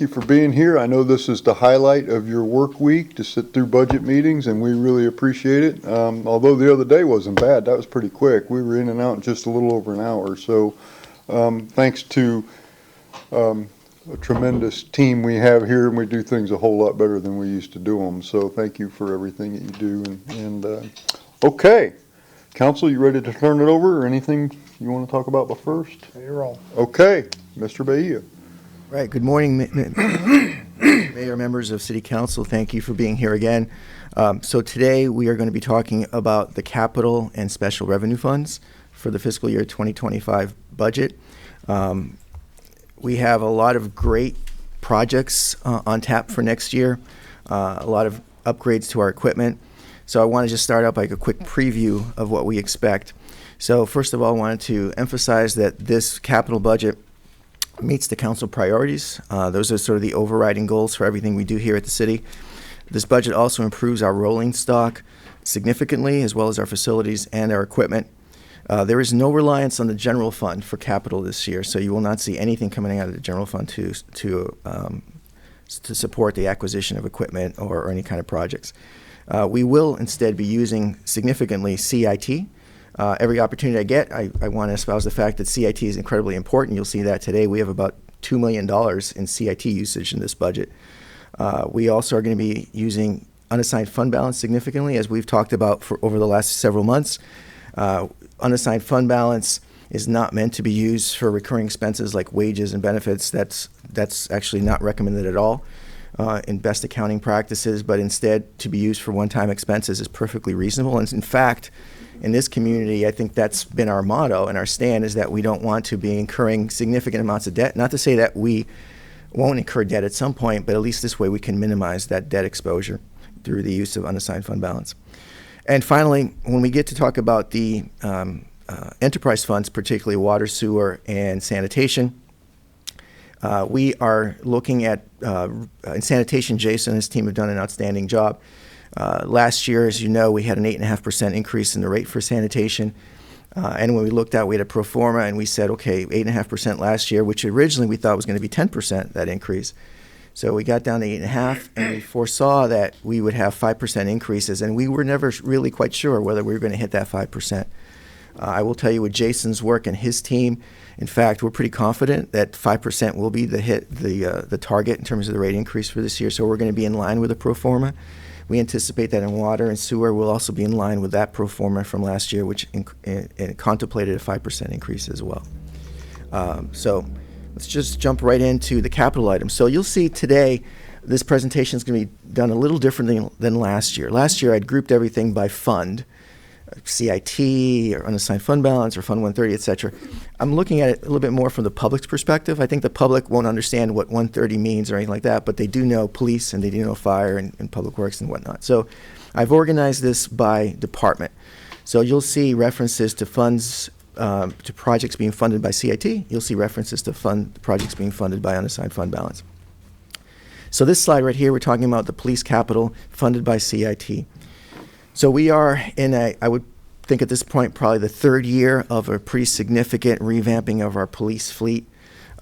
thank you for being here. I know this is the highlight of your work week to sit through budget meetings, and we really appreciate it. Although the other day wasn't bad, that was pretty quick. We were in and out in just a little over an hour. So thanks to a tremendous team we have here, and we do things a whole lot better than we used to do them. So thank you for everything that you do. Okay, Council, you ready to turn it over, or anything you want to talk about first? You're all. Okay, Mr. Bahia. Right. Good morning, Mayor, members of City Council. Thank you for being here again. So today we are going to be talking about the capital and special revenue funds for the fiscal year 2025 budget. We have a lot of great projects on tap for next year, a lot of upgrades to our equipment. So I want to just start out by a quick preview of what we expect. So first of all, I wanted to emphasize that this capital budget meets the council priorities. Those are sort of the overriding goals for everything we do here at the city. This budget also improves our rolling stock significantly, as well as our facilities and our equipment. There is no reliance on the general fund for capital this year, so you will not see anything coming out of the general fund to support the acquisition of equipment or any kind of projects. We will instead be using significantly CIT. Every opportunity I get, I want to espouse the fact that CIT is incredibly important. You'll see that today. We have about $2 million in CIT usage in this budget. We also are going to be using unassigned fund balance significantly, as we've talked about for over the last several months. Unassigned fund balance is not meant to be used for recurring expenses like wages and benefits. That's actually not recommended at all in best accounting practices, but instead to be used for one-time expenses is perfectly reasonable. And in fact, in this community, I think that's been our motto and our stand, is that we don't want to be incurring significant amounts of debt. Not to say that we won't incur debt at some point, but at least this way we can minimize that debt exposure through the use of unassigned fund balance. And finally, when we get to talk about the enterprise funds, particularly water, sewer, and sanitation, we are looking at, in sanitation, Jason and his team have done an outstanding job. Last year, as you know, we had an 8.5% increase in the rate for sanitation. And when we looked at, we had a pro forma, and we said, okay, 8.5% last year, which originally we thought was going to be 10%, that increase. So we got down to 8.5%, and we foresaw that we would have 5% increases, and we were never really quite sure whether we were going to hit that 5%. I will tell you, with Jason's work and his team, in fact, we're pretty confident that 5% will be the target in terms of the rate increase for this year. So we're going to be in line with the pro forma. We anticipate that in water and sewer, we'll also be in line with that pro forma from last year, which contemplated a 5% increase as well. So let's just jump right into the capital items. So you'll see today, this presentation is going to be done a little differently than last year. Last year, I'd grouped everything by fund, CIT, or unassigned fund balance, or Fund 130, et cetera. I'm looking at it a little bit more from the public's perspective. I think the public won't understand what 130 means or anything like that, but they do know police, and they do know fire and public works and whatnot. So I've organized this by department. So you'll see references to funds, to projects being funded by CIT. You'll see references to projects being funded by unassigned fund balance. So this slide right here, we're talking about the police capital funded by CIT. So we are in I would think at this point, probably the third year of a pretty significant revamping of our police fleet.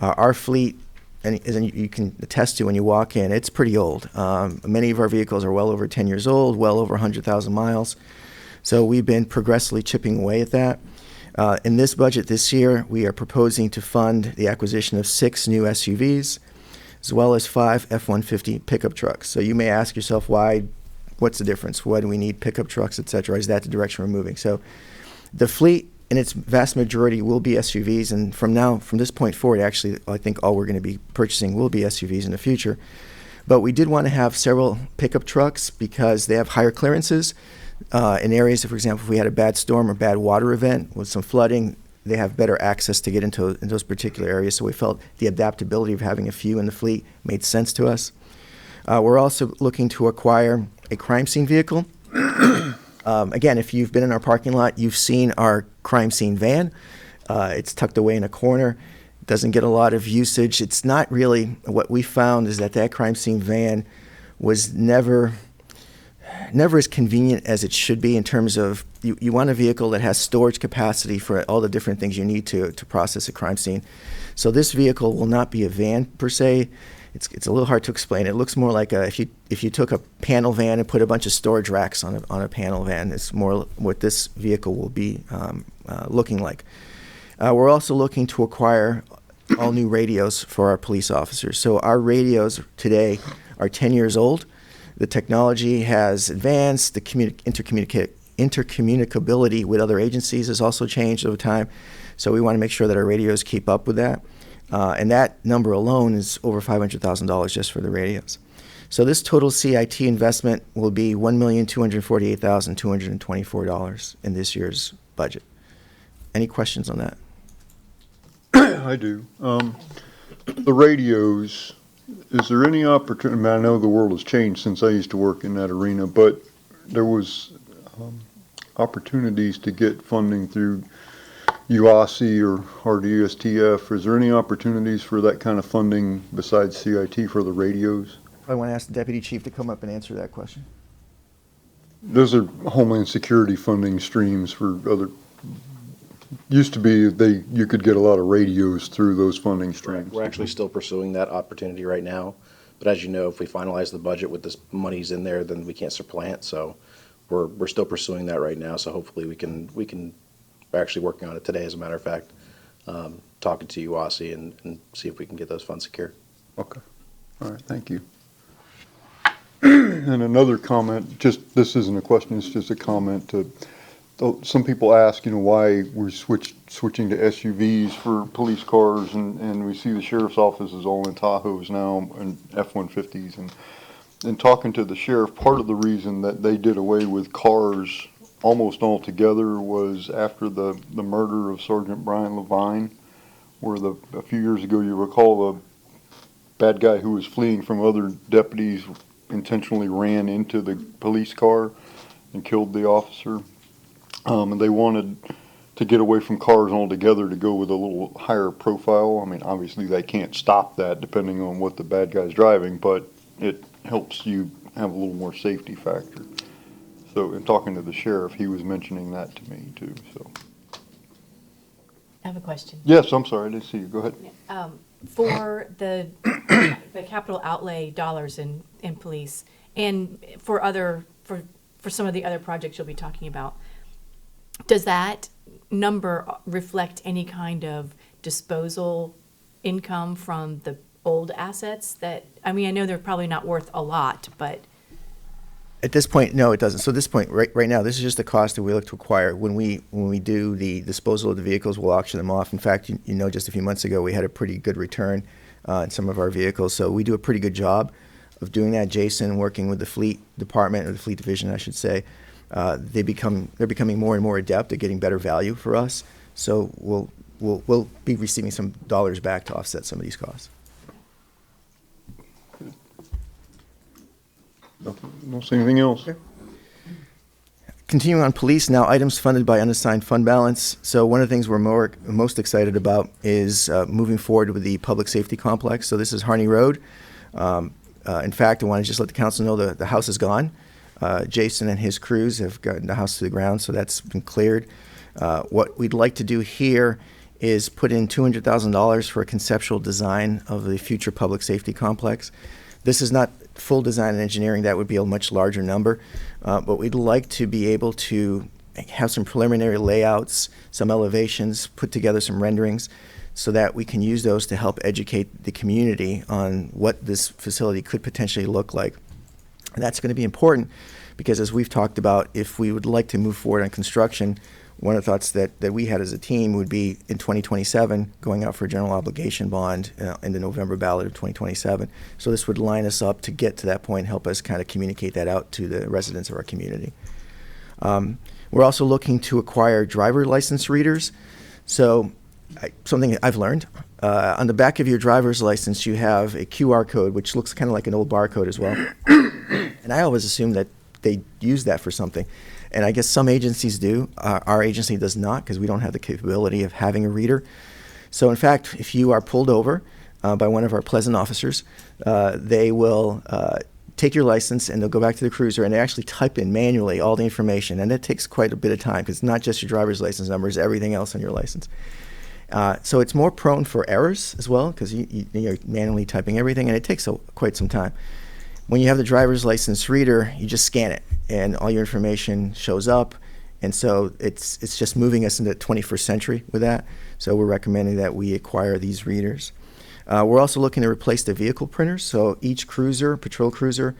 Our fleet, and you can attest to when you walk in, it's pretty old. Many of our vehicles are well over 10 years old, well over 100,000 miles. So we've been progressively chipping away at that. In this budget this year, we are proposing to fund the acquisition of 6 new SUVs, as well as 5 F-150 pickup trucks. So you may ask yourself, what's the difference? Why do we need pickup trucks, et cetera? Is that the direction we're moving? So the fleet, in its vast majority, will be SUVs. And from this point forward, actually, I think all we're going to be purchasing will be SUVs in the future. But we did want to have several pickup trucks because they have higher clearances. In areas, for example, if we had a bad storm or bad water event with some flooding, they have better access to get into those particular areas. So we felt the adaptability of having a few in the fleet made sense to us. We're also looking to acquire a crime scene vehicle. Again, if you've been in our parking lot, you've seen our crime scene van. It's tucked away in a corner. Doesn't get a lot of usage. It's not really, what we found is that crime scene van was never never as convenient as it should be in terms of you want a vehicle that has storage capacity for all the different things you need to process a crime scene. So this vehicle will not be a van per se. It's a little hard to explain. It looks more like if you took a panel van and put a bunch of storage racks on a panel van. It's more what this vehicle will be looking like. We're also looking to acquire all new radios for our police officers. So our radios today are 10 years old. The technology has advanced. The intercommunicability with other agencies has also changed over time. So we want to make sure that our radios keep up with that. And that number alone is over $500,000 just for the radios. So this total CIT investment will be $1,248,224 in this year's budget. Any questions on that? I do. The radios, is there any opportunity, I mean, I know the world has changed since I used to work in that arena, but there was opportunities to get funding through UOSI or RDSTF. Is there any opportunities for that kind of funding besides CIT for the radios? I want to ask the Deputy Chief to come up and answer that question. Those are Homeland Security funding streams for other, used to be you could get a lot of radios through those funding streams. We're actually still pursuing that opportunity right now. But as you know, if we finalize the budget with this monies in there, then we can't supplant. So we're still pursuing that right now. So hopefully we can we're actually working on it today, as a matter of fact, talking to UOSI and see if we can get those funds secured. Okay. All right. Thank you. And another comment, just this isn't a question, it's just a comment to some people ask, why we're switching to SUVs for police cars, and we see the sheriff's office is all in Tahoes now and F-150s. And talking to the sheriff, part of the reason that they did away with cars almost altogether was after the murder of Sergeant Brian Levine, where a few years ago, you recall, the bad guy who was fleeing from other deputies intentionally ran into the police car and killed the officer. And they wanted to get away from cars altogether to go with a little higher profile. I mean, obviously they can't stop that depending on what the bad guy's driving, but it helps you have a little more safety factor. So in talking to the sheriff, he was mentioning that to me too, so. I have a question. Yes, I'm sorry, I didn't see you. Go ahead. For the capital outlay dollars in police and for some of the other projects you'll be talking about, does that number reflect any kind of disposal income from the old assets that, I know they're probably not worth a lot, but. At this point, no, it doesn't. So at this point, right now, this is just the cost that we look to acquire. When we do the disposal of the vehicles, we'll auction them off. In fact, just a few months ago, we had a pretty good return in some of our vehicles. So we do a pretty good job of doing that. Jason, working with the fleet department, or the fleet division, I should say, they're becoming more and more adept at getting better value for us. So we'll be receiving some dollars back to offset some of these costs. Don't see anything else. Okay. Continuing on police, now items funded by unassigned fund balance. So one of the things we're most excited about is moving forward with the public safety complex. So this is Harney Road. In fact, I want to just let the council know the house is gone. Jason and his crews have gotten the house to the ground, so that's been cleared. What we'd like to do here is put in $200,000 for a conceptual design of the future public safety complex. This is not full design and engineering. That would be a much larger number, but we'd like to be able to have some preliminary layouts, some elevations, put together some renderings, so that we can use those to help educate the community on what this facility could potentially look like. And that's going to be important because, as we've talked about, if we would like to move forward on construction, one of the thoughts that we had as a team would be in 2027 going out for a general obligation bond in the November ballot of 2027. So this would line us up to get to that point and help us kind of communicate that out to the residents of our community. We're also looking to acquire driver license readers. So something I've learned, on the back of your driver's license, you have a QR code, which looks kind of like an old barcode as well. And I always assumed that they use that for something. And I guess some agencies do. Our agency does not, because we don't have the capability of having a reader. So in fact, if you are pulled over by one of our Pleasant officers, they will take your license and they'll go back to the cruiser and they actually type in manually all the information. And that takes quite a bit of time because it's not just your driver's license number, it's everything else on your license. So it's more prone for errors as well because you're manually typing everything and it takes quite some time. When you have the driver's license reader, you just scan it and all your information shows up. And so it's just moving us into the 21st century with that. So we're recommending that we acquire these readers. We're also looking to replace the vehicle printers. So each cruiser, patrol cruiser,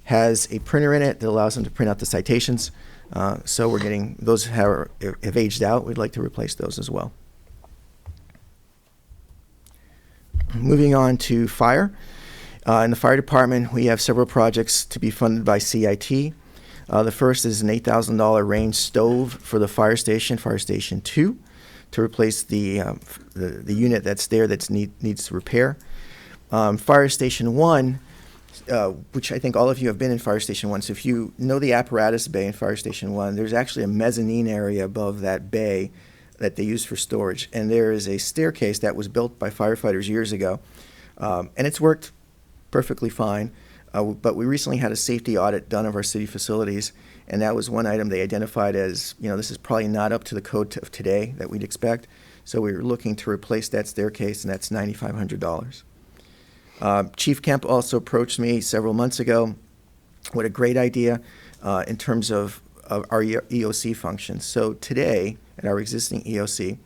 has a printer in it that allows them to print out the citations. So we're getting, those have aged out. We'd like to replace those as well. Moving on to fire. In the fire department, we have several projects to be funded by CIT. The first is an $8,000 range stove for the Fire Station 2, to replace the unit that's there that needs repair. Fire Station 1, which I think all of you have been in Fire Station 1, so if you know the apparatus bay in Fire Station 1, there's actually a mezzanine area above that bay that they use for storage. And there is a staircase that was built by firefighters years ago, and it's worked perfectly fine. But we recently had a safety audit done of our city facilities, and that was one item they identified as, this is probably not up to the code of today that we'd expect. So we were looking to replace that staircase, and that's $9,500. Chief Kemp also approached me several months ago with a great idea in terms of our EOC functions. So today, at our existing EOC,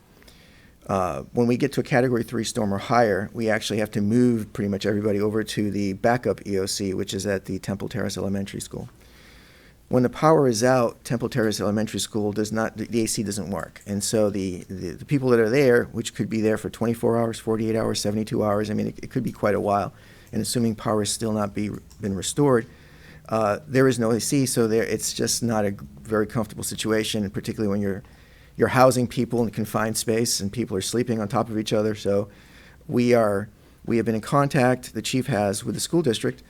when we get to a Category 3 storm or higher, we actually have to move pretty much everybody over to the backup EOC, which is at the Temple Terrace Elementary School. When the power is out, Temple Terrace Elementary School the AC doesn't work. And so the people that are there, which could be there for 24 hours, 48 hours, 72 hours, I mean, it could be quite a while. And assuming power has still not been restored, there is no AC, so it's just not a very comfortable situation, particularly when you're housing people in a confined space and people are sleeping on top of each other. So we have been in contact, the chief has, with the school district,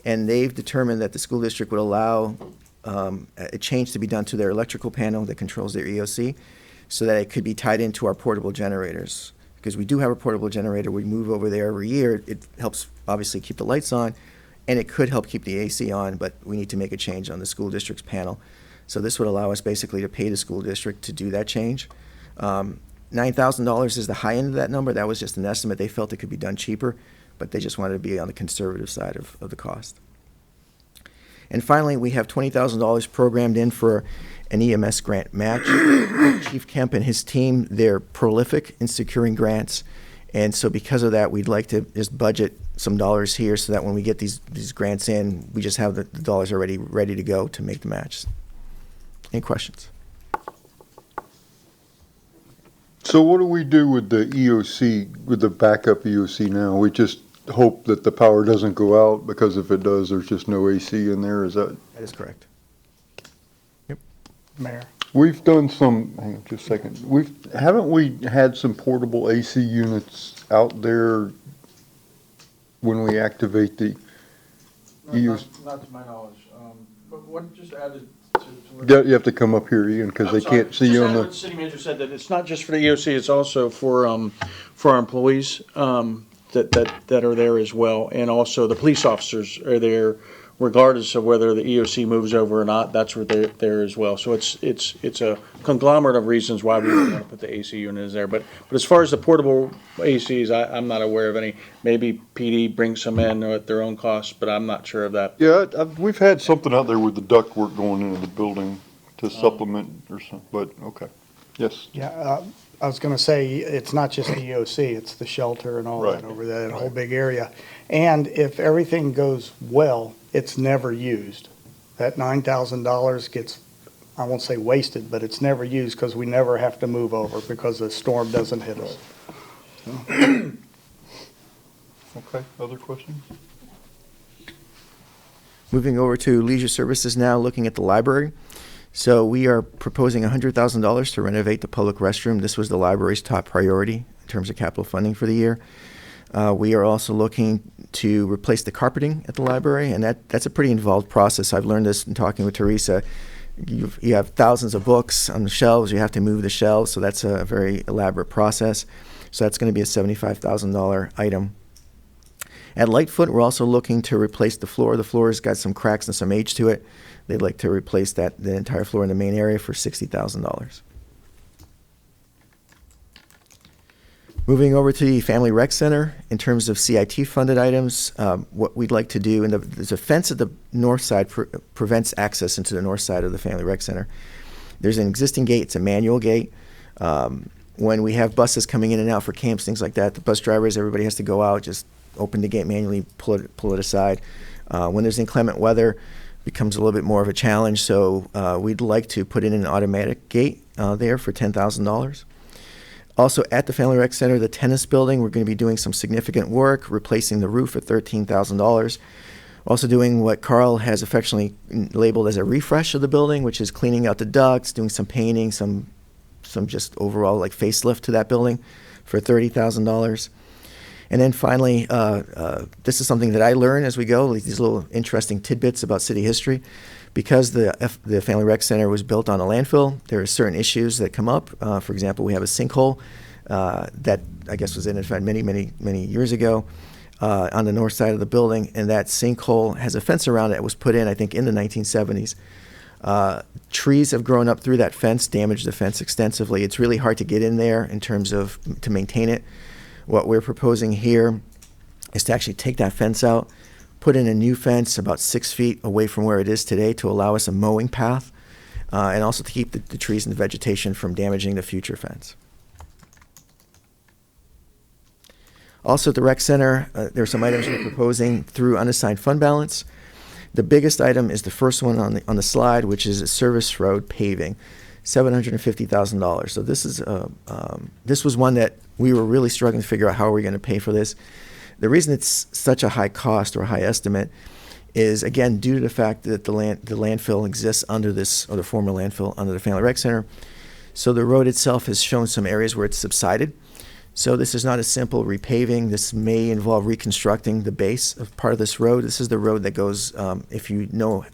and they've determined that the school district would allow a change to be done to their electrical panel that controls their EOC so that it could be tied into our portable generators. Because we do have a portable generator, we move over there every year. It helps obviously keep the lights on, and it could help keep the AC on, but we need to make a change on the school district's panel. So this would allow us basically to pay the school district to do that change. $9,000 is the high end of that number. That was just an estimate. They felt it could be done cheaper, but they just wanted to be on the conservative side of the cost. And finally, we have $20,000 programmed in for an EMS grant match. Chief Kemp and his team, they're prolific in securing grants. And so because of that, we'd like to just budget some dollars here so that when we get these grants in, we just have the dollars already ready to go to make the match. Any questions? So what do we do with the EOC, with the backup EOC now? We just hope that the power doesn't go out, because if it does, there's just no AC in there, is that? That is correct. Mayor. We've done some, hang on just a second, haven't we had some portable AC units out there when we activate the EOC? Not to my knowledge, but what just added You have to come up here, Ian, because they can't see you on The the, city manager said that it's not just for the EOC, it's also for our employees that are there as well, and also the police officers are there regardless of whether the EOC moves over or not. That's where they're there as well. So it's a conglomerate of reasons why we want to put the AC unit there. But as far as the portable ACs, I'm not aware of any. Maybe PD brings some in at their own cost, but I'm not sure of that. yeah, we've had something out there with the ductwork going into the building to supplement or something, but, okay. Yes. Yeah, I was going to say, it's not just the EOC, it's the shelter and all that Right. over there, that whole big area. And if everything goes well, it's never used. That $9,000 gets, I won't say wasted, but it's never used because we never have to move over because the storm doesn't hit us. Okay, other questions? Moving over to leisure services now, looking at the library. So we are proposing $100,000 to renovate the public restroom. This was the library's top priority in terms of capital funding for the year. We are also looking to replace the carpeting at the library, and that's a pretty involved process. I've learned this in talking with Teresa. You have thousands of books on the shelves. You have to move the shelves, so that's a very elaborate process. So that's going to be a $75,000 item. At Lightfoot, we're also looking to replace the floor. The floor has got some cracks and some age to it. They'd like to replace the entire floor in the main area for $60,000. Moving over to the Family Rec Center, in terms of CIT funded items, what we'd like to do, and there's a fence at the north side prevents access into the north side of the Family Rec Center. There's an existing gate, it's a manual gate. When we have buses coming in and out for camps, things like that, the bus drivers, everybody has to go out, just open the gate manually, pull it aside. When there's inclement weather, it becomes a little bit more of a challenge, so we'd like to put in an automatic gate there for $10,000. Also, at the Family Rec Center, the tennis building, we're going to be doing some significant work, replacing the roof at $13,000. Also doing what Carl has affectionately labeled as a refresh of the building, which is cleaning out the ducts, doing some painting, some just overall like facelift to that building for $30,000. And then finally, this is something that I learn as we go, like these little interesting tidbits about city history. Because the Family Rec Center was built on a landfill, there are certain issues that come up. For example, we have a sinkhole that I guess was identified many years ago on the north side of the building, and that sinkhole has a fence around it that was put in, I think, in the 1970s. Trees have grown up through that fence, damaged the fence extensively. It's really hard to get in there in terms of to maintain it. What we're proposing here is to actually take that fence out, put in a new fence about 6 feet away from where it is today to allow us a mowing path, and also to keep the trees and the vegetation from damaging the future fence. Also at the rec center, there are some items we're proposing through unassigned fund balance. The biggest item is the first one on the slide, which is a service road paving, $750,000. So this was one that we were really struggling to figure out how are we going to pay for this. The reason it's such a high cost or high estimate is, again, due to the fact that the landfill exists under this, or the former landfill under the Family Rec Center. So the road itself has shown some areas where it's subsided. So this is not a simple repaving. This may involve reconstructing the base of part of this road. This is the road that goes, if you know,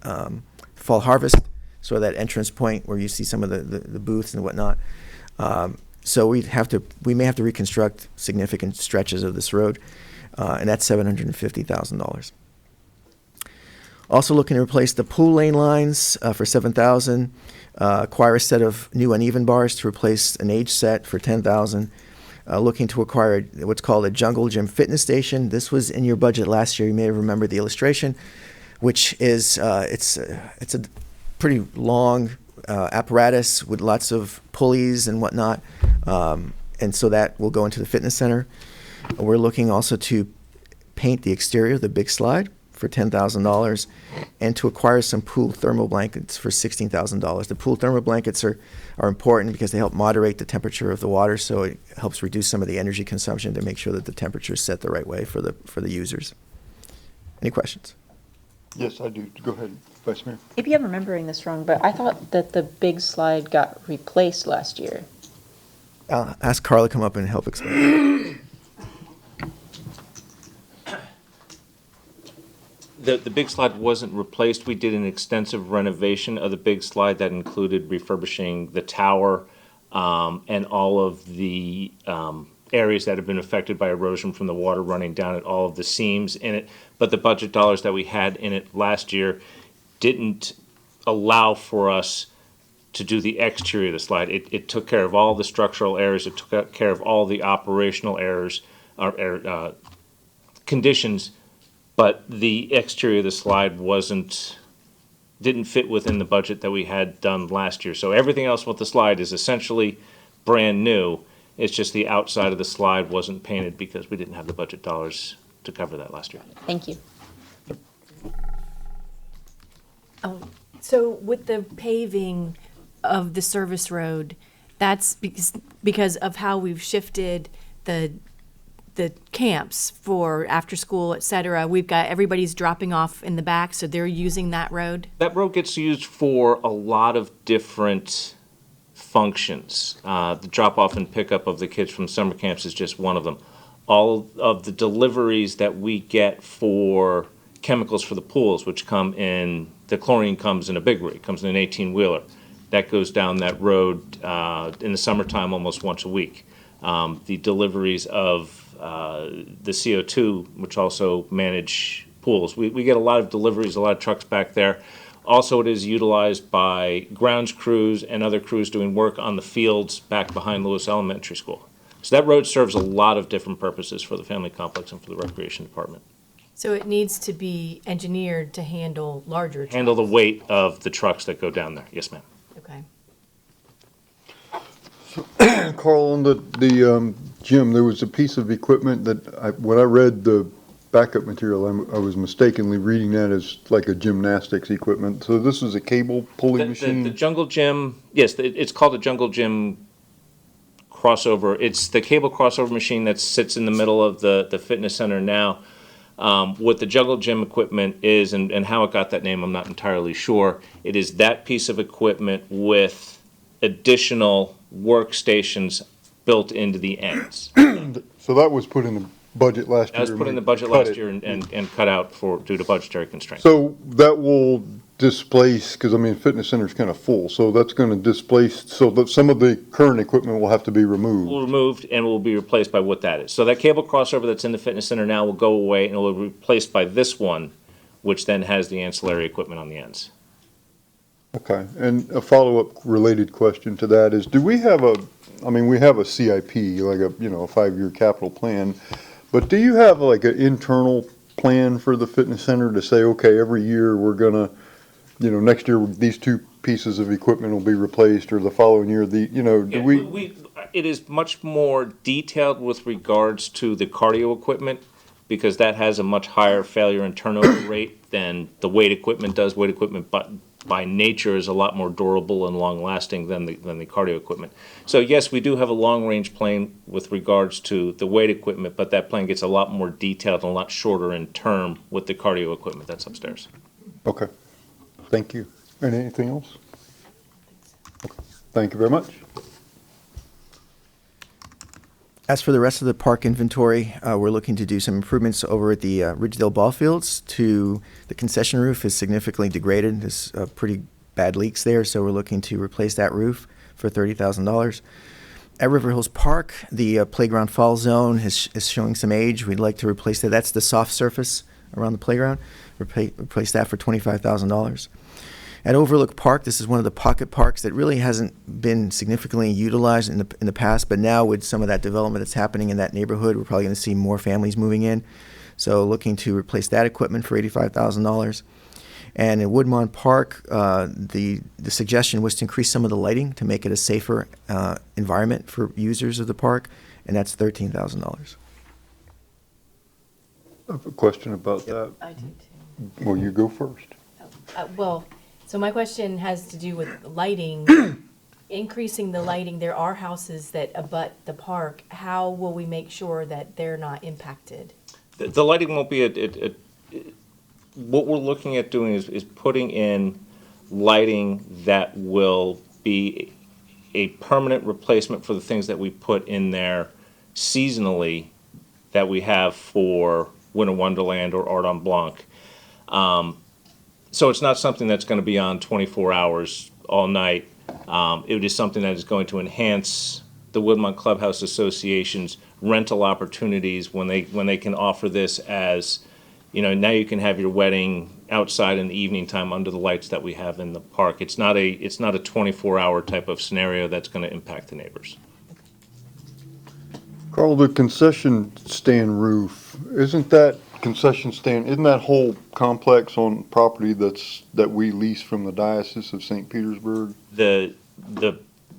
Fall Harvest, so that entrance point where you see some of the booths and whatnot. So we may have to reconstruct significant stretches of this road. And that's $750,000. Also looking to replace the pool lane lines for $7,000. Acquire a set of new uneven bars to replace an age set for $10,000. Looking to acquire what's called a Jungle Gym fitness station. This was in your budget last year. You may have remembered the illustration, which is it's a pretty long apparatus with lots of pulleys and whatnot, and so that will go into the fitness center. We're looking also to paint the exterior of the big slide for $10,000 and to acquire some pool thermal blankets for $16,000. The pool thermal blankets are important because they help moderate the temperature of the water, so it helps reduce some of the energy consumption to make sure that the temperature is set the right way for the users. Any questions? Yes, I do. Go ahead, Vice Mayor. Maybe I'm remembering this wrong, but I thought that the big slide got replaced last year. I'll ask Carla to come up and help explain. The big slide wasn't replaced. We did an extensive renovation of the big slide that included refurbishing the tower and all of the areas that have been affected by erosion from the water running down at all of the seams in it. But the budget dollars that we had in it last year didn't allow for us to do the exterior of the slide. It took care of all the structural errors. It took care of all the operational errors, conditions. But the exterior of the slide didn't fit within the budget that we had done last year. So everything else with the slide is essentially brand new. It's just the outside of the slide wasn't painted because we didn't have the budget dollars to cover that last year. Thank you. So with the paving of the service road, that's because of how we've shifted the camps for after school, et cetera. We've got everybody's dropping off in the back, so they're using that road. That road gets used for a lot of different functions. The drop-off and pickup of the kids from summer camps is just one of them. All of the deliveries that we get for chemicals for the pools, which come in, the chlorine comes in a big rig, comes in an 18-wheeler. That goes down that road in the summertime almost once a week. the deliveries of the CO2, which also manage pools. We get a lot of deliveries, a lot of trucks back there. Also, it is utilized by grounds crews and other crews doing work on the fields back behind Lewis Elementary School. So that road serves a lot of different purposes for the family complex and for the recreation department. So it needs to be engineered to handle larger trucks? Handle the weight of the trucks that go down there. Yes, ma'am. Okay. Carl, on the gym, there was a piece of equipment that when I read the backup material, I was mistakenly reading that as like a gymnastics equipment. So this is a cable pulling machine? The Jungle Gym, yes, it's called a Jungle Gym crossover. It's the cable crossover machine that sits in the middle of the fitness center now. What the Jungle Gym equipment is and how it got that name, I'm not entirely sure. It is that piece of equipment with additional workstations built into the ends. So that was put in the budget last year? That was put in the budget Cut last it. year and cut out due to budgetary constraints. So that will displace, because I mean, fitness center's kind of full, so that's going to displace, so that some of the current equipment will have to be removed. Will removed and will be replaced by what that is. So that cable crossover that's in the fitness center now will go away and will be replaced by this one, which then has the ancillary equipment on the ends. Okay, and a follow-up related question to that is, do we have we have a CIP, like a 5-year capital plan, but do you have like an internal plan for the fitness center to say, okay, every year we're gonna, next year these 2 pieces of equipment will be replaced, or the following year, do we? It is much more detailed with regards to the cardio equipment because that has a much higher failure and turnover rate than the weight equipment does. Weight equipment, but by nature, is a lot more durable and long-lasting than the cardio equipment. So yes, we do have a long-range plan with regards to the weight equipment, but that plan gets a lot more detailed and a lot shorter in term with the cardio equipment that's upstairs. Okay, thank you. And anything else? Okay. Thank you very much. As for the rest of the park inventory, we're looking to do some improvements over at the Ridgedale Ball Fields. The concession roof is significantly degraded. There's pretty bad leaks there, so we're looking to replace that roof for $30,000. At River Hills Park, the playground fall zone is showing some age. We'd like to replace that. That's the soft surface around the playground. Replace that for $25,000. At Overlook Park, this is one of the pocket parks that really hasn't been significantly utilized in the past, but now with some of that development that's happening in that neighborhood, we're probably going to see more families moving in. So looking to replace that equipment for $85,000. And in Woodmont Park, the suggestion was to increase some of the lighting to make it a safer environment for users of the park, and that's $13,000. I have a question about that. I do too. Well, you go first. So my question has to do with lighting, increasing the lighting. There are houses that abut the park. How will we make sure that they're not impacted? The lighting won't be what we're looking at doing is putting in lighting that will be a permanent replacement for the things that we put in there seasonally that we have for Winter Wonderland or Ardent Blanc. So it's not something that's going to be on 24 hours all night. It is something that is going to enhance the Woodmont Clubhouse Association's rental opportunities when they can offer this as, now you can have your wedding outside in the evening time under the lights that we have in the park. It's not a 24-hour type of scenario that's going to impact the neighbors. Carl, the concession stand roof, isn't that whole complex on property that we lease from the Diocese of St. Petersburg? The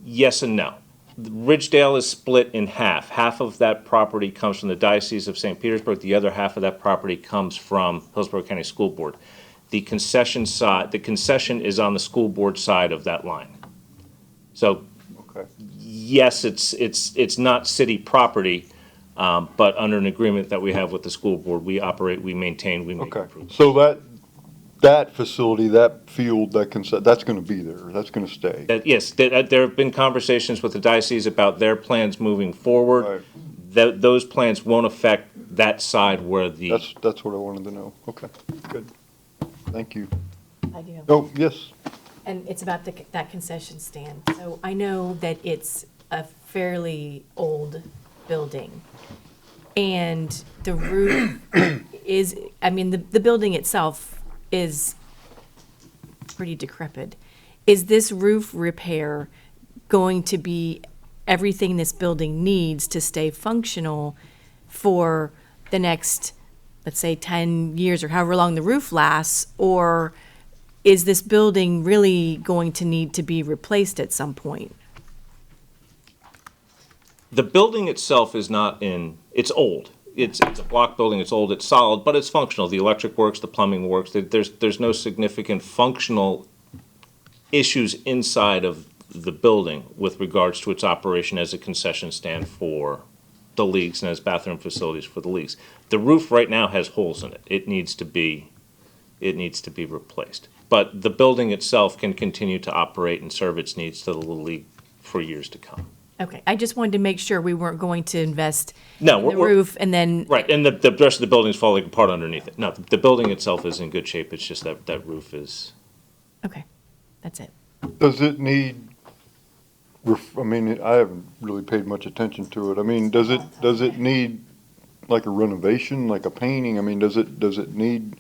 yes and no. Ridgedale is split in half. Half of that property comes from the Diocese of St. Petersburg. The other half of that property comes from Hillsborough County School Board. The concession is on the school board side of that line. So, Okay. yes, it's not city property, but under an agreement that we have with the school board, we operate, we maintain, we make Okay, improvements. so that facility, that field, that's gonna be there, that's gonna stay? Yes, there have been conversations with the diocese about their plans moving forward. Right. Those plans won't affect that side where the. That's what I wanted to know. Okay, good. Thank you. I do have. Oh, yes. And it's about that concession stand. So I know that it's a fairly old building. And the roof is, I mean, the building itself is pretty decrepit. Is this roof repair going to be everything this building needs to stay functional for the next, let's say, 10 years or however long the roof lasts? Or is this building really going to need to be replaced at some point? The building itself is not it's old. It's a block building, it's old, it's solid, but it's functional. The electric works, the plumbing works. There's no significant functional issues inside of the building with regards to its operation as a concession stand for the leagues and as bathroom facilities for the leagues. The roof right now has holes in it. It needs to be replaced. But the building itself can continue to operate and serve its needs to the Little League for years to come. Okay, I just wanted to make sure we weren't going to invest No, in the we're- roof and then. Right, and the rest of the building's falling apart underneath it. No, the building itself is in good shape. It's just that roof is. Okay, that's it. Does it need, I mean, I haven't really paid much attention to it. I mean, does it need like a renovation, like a painting? I mean, does it need,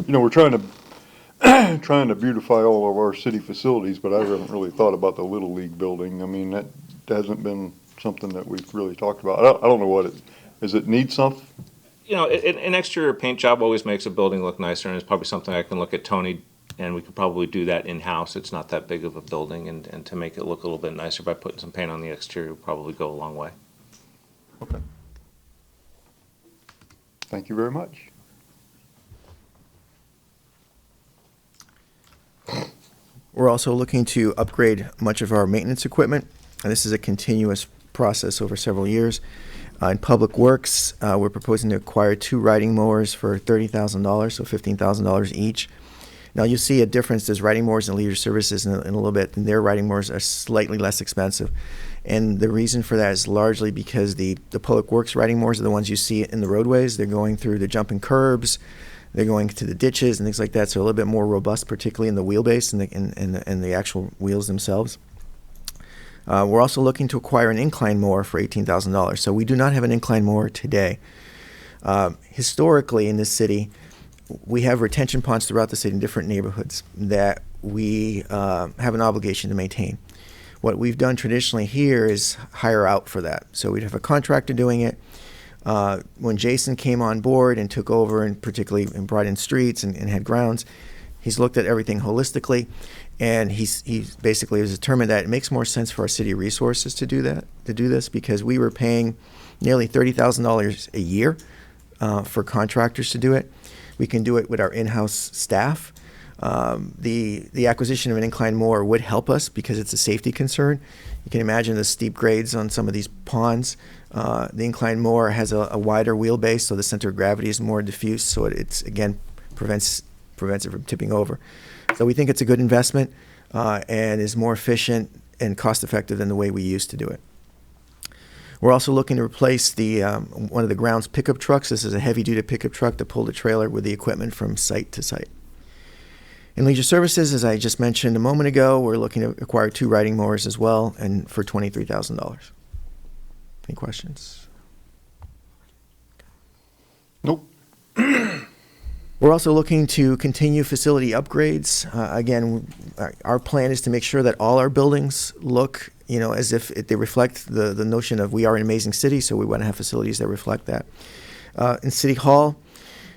we're trying to beautify all of our city facilities, but I haven't really thought about the Little League building. I mean, that hasn't been something that we've really talked about. I don't know what does it need something? An exterior paint job always makes a building look nicer, and it's probably something I can look at Tony, and we could probably do that in-house. It's not that big of a building, and to make it look a little bit nicer by putting some paint on the exterior would probably go a long way. Okay. Thank you very much. We're also looking to upgrade much of our maintenance equipment, and this is a continuous process over several years. In Public Works, we're proposing to acquire 2 riding mowers for $30,000, so $15,000 each. Now, you'll see a difference. There's riding mowers and leisure services in a little bit, and their riding mowers are slightly less expensive. And the reason for that is largely because the Public Works riding mowers are the ones you see in the roadways. They're going through the jumping curbs, they're going to the ditches and things like that, so a little bit more robust, particularly in the wheelbase and the actual wheels themselves. We're also looking to acquire an incline mower for $18,000. So we do not have an incline mower today. Historically in this city, we have retention ponds throughout the city in different neighborhoods that we have an obligation to maintain. What we've done traditionally here is hire out for that. So we'd have a contractor doing it. When Jason came on board and took over, and particularly and brought in streets and had grounds, he's looked at everything holistically, and he basically has determined that it makes more sense for our city resources to do this, because we were paying nearly $30,000 a year for contractors to do it. We can do it with our in-house staff. The acquisition of an incline mower would help us because it's a safety concern. You can imagine the steep grades on some of these ponds. The incline mower has a wider wheelbase, so the center of gravity is more diffuse, so it's again prevents it from tipping over. So we think it's a good investment and is more efficient and cost-effective than the way we used to do it. We're also looking to replace one of the grounds pickup trucks. This is a heavy-duty pickup truck to pull the trailer with the equipment from site to site. In leisure services, as I just mentioned a moment ago, we're looking to acquire 2 riding mowers as well, and for $23,000. Any questions? Nope. We're also looking to continue facility upgrades. Again, our plan is to make sure that all our buildings look, as if they reflect the notion of we are an amazing city, so we want to have facilities that reflect that. In City Hall,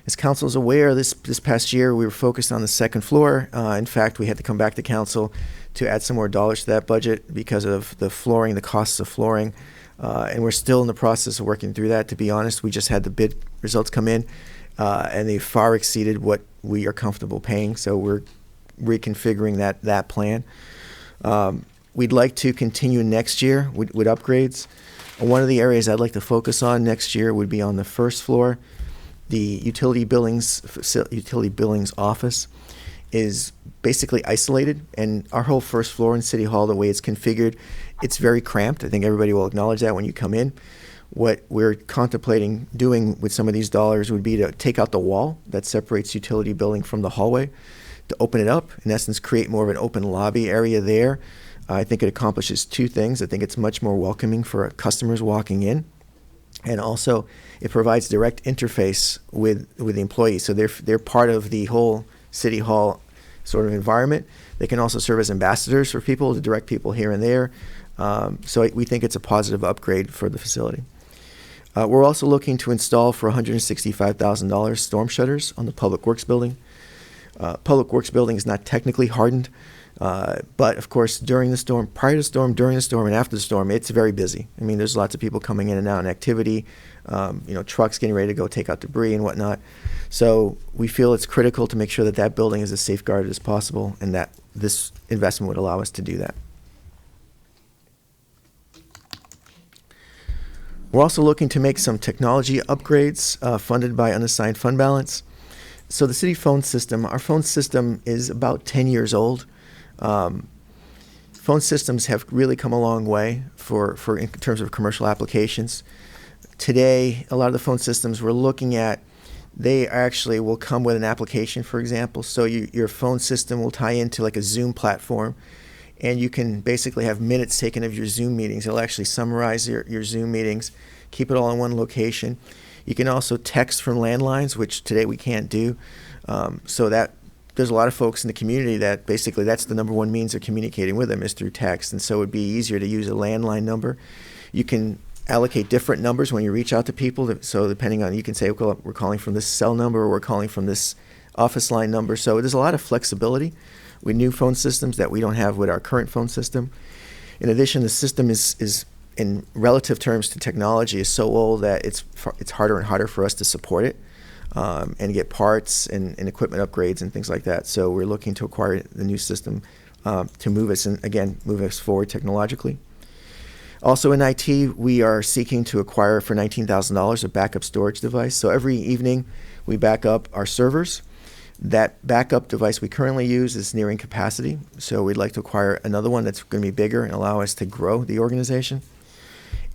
as council is aware, this past year we were focused on the second floor. In fact, we had to come back to council to add some more dollars to that budget because of the flooring, the costs of flooring. And we're still in the process of working through that. To be honest, we just had the bid results come in, and they far exceeded what we are comfortable paying. So we're reconfiguring that plan. We'd like to continue next year with upgrades. One of the areas I'd like to focus on next year would be on the first floor. The utility billings office is basically isolated, and our whole first floor in City Hall, the way it's configured, it's very cramped. I think everybody will acknowledge that when you come in. What we're contemplating doing with some of these dollars would be to take out the wall that separates utility billing from the hallway, to open it up, in essence create more of an open lobby area there, I think it accomplishes two things. I think it's much more welcoming for customers walking in, and also it provides direct interface with the employees. So they're part of the whole City Hall sort of environment. They can also serve as ambassadors for people to direct people here and there. So we think it's a positive upgrade for the facility. We're also looking to install for $165,000 storm shutters on the Public Works building. Public Works building is not technically hardened, but of course during the storm, prior to the storm, during the storm, and after the storm, it's very busy. I mean, there's lots of people coming in and out in activity, trucks getting ready to go take out debris and whatnot. So we feel it's critical to make sure that that building is as safeguarded as possible, and that this investment would allow us to do that. We're also looking to make some technology upgrades funded by unassigned fund balance. So the city phone system, our phone system is about 10 years old. Phone systems have really come a long way for in terms of commercial applications. Today, a lot of the phone systems we're looking at, they actually will come with an application, for example. So your phone system will tie into like a Zoom platform, and you can basically have minutes taken of your Zoom meetings. It'll actually summarize your Zoom meetings, keep it all in one location. You can also text from landlines, which today we can't do. So that there's a lot of folks in the community that basically that's the number one means of communicating with them is through text. And so it would be easier to use a landline number. You can allocate different numbers when you reach out to people. So depending on, you can say, well, we're calling from this cell number, or we're calling from this office line number. So there's a lot of flexibility with new phone systems that we don't have with our current phone system. In addition, the system is in relative terms to technology, is so old that it's harder and harder for us to support it and get parts and equipment upgrades and things like that. So we're looking to acquire the new system to move us forward technologically. Also in IT, we are seeking to acquire for $19,000 a backup storage device. So every evening we back up our servers. That backup device we currently use is nearing capacity, so we'd like to acquire another one that's going to be bigger and allow us to grow the organization.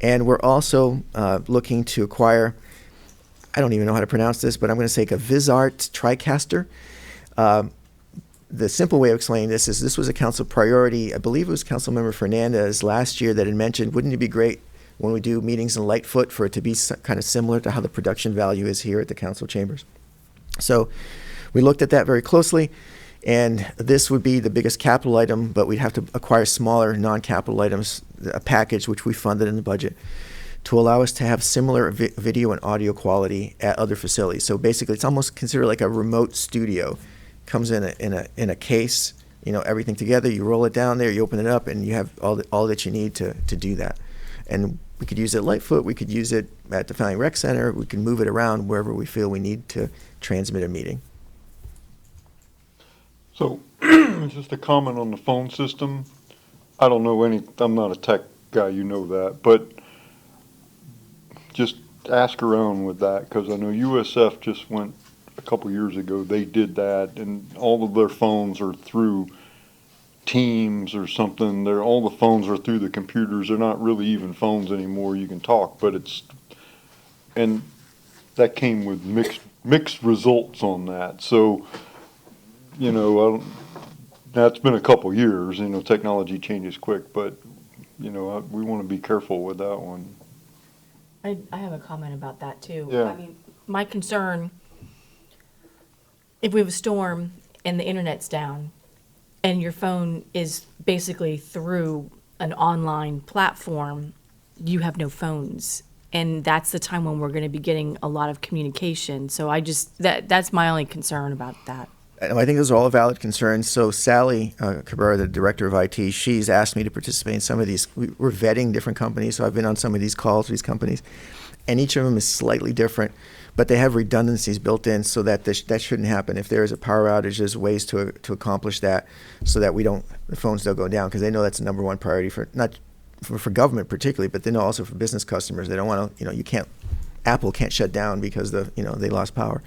And we're also looking to acquire, I don't even know how to pronounce this, but I'm going to say a Vizart TriCaster. The simple way of explaining this is this was a council priority. I believe it was Councilmember Fernandez last year that had mentioned, wouldn't it be great when we do meetings in Lightfoot for it to be kind of similar to how the production value is here at the council chambers? So we looked at that very closely, and this would be the biggest capital item, but we'd have to acquire smaller non-capital items, a package which we funded in the budget, to allow us to have similar video and audio quality at other facilities. So basically, it's almost considered like a remote studio. Comes in a case, everything together. You roll it down there, you open it up, and you have all that you need to do that. And we could use it at Lightfoot. We could use it at the Foundling Rec Center. We can move it around wherever we feel we need to transmit a meeting. So, just a comment on the phone system. I don't know I'm not a tech guy, you know that, but just ask around with that, because I know USF just went a couple years ago, they did that, and all of their phones are through Teams or something. All the phones are through the computers. They're not really even phones anymore. You can talk, but and that came with mixed results on that. So, that's been a couple years. Technology changes quick, but we want to be careful with that one. I have a comment about that too. Yeah. I mean, my concern, if we have a storm and the internet's down and your phone is basically through an online platform, you have no phones. And that's the time when we're going to be getting a lot of communication. So that's my only concern about that. I think those are all valid concerns. So Sally Cabrera, the director of IT, she's asked me to participate in some of these. We're vetting different companies, so I've been on some of these calls with these companies, and each of them is slightly different, but they have redundancies built in so that that shouldn't happen. If there is a power outage, there's ways to accomplish that so that the phones don't go down, because they know that's the number one priority for government particularly, but they know also for business customers. They don't want to, Apple can't shut down because they lost power.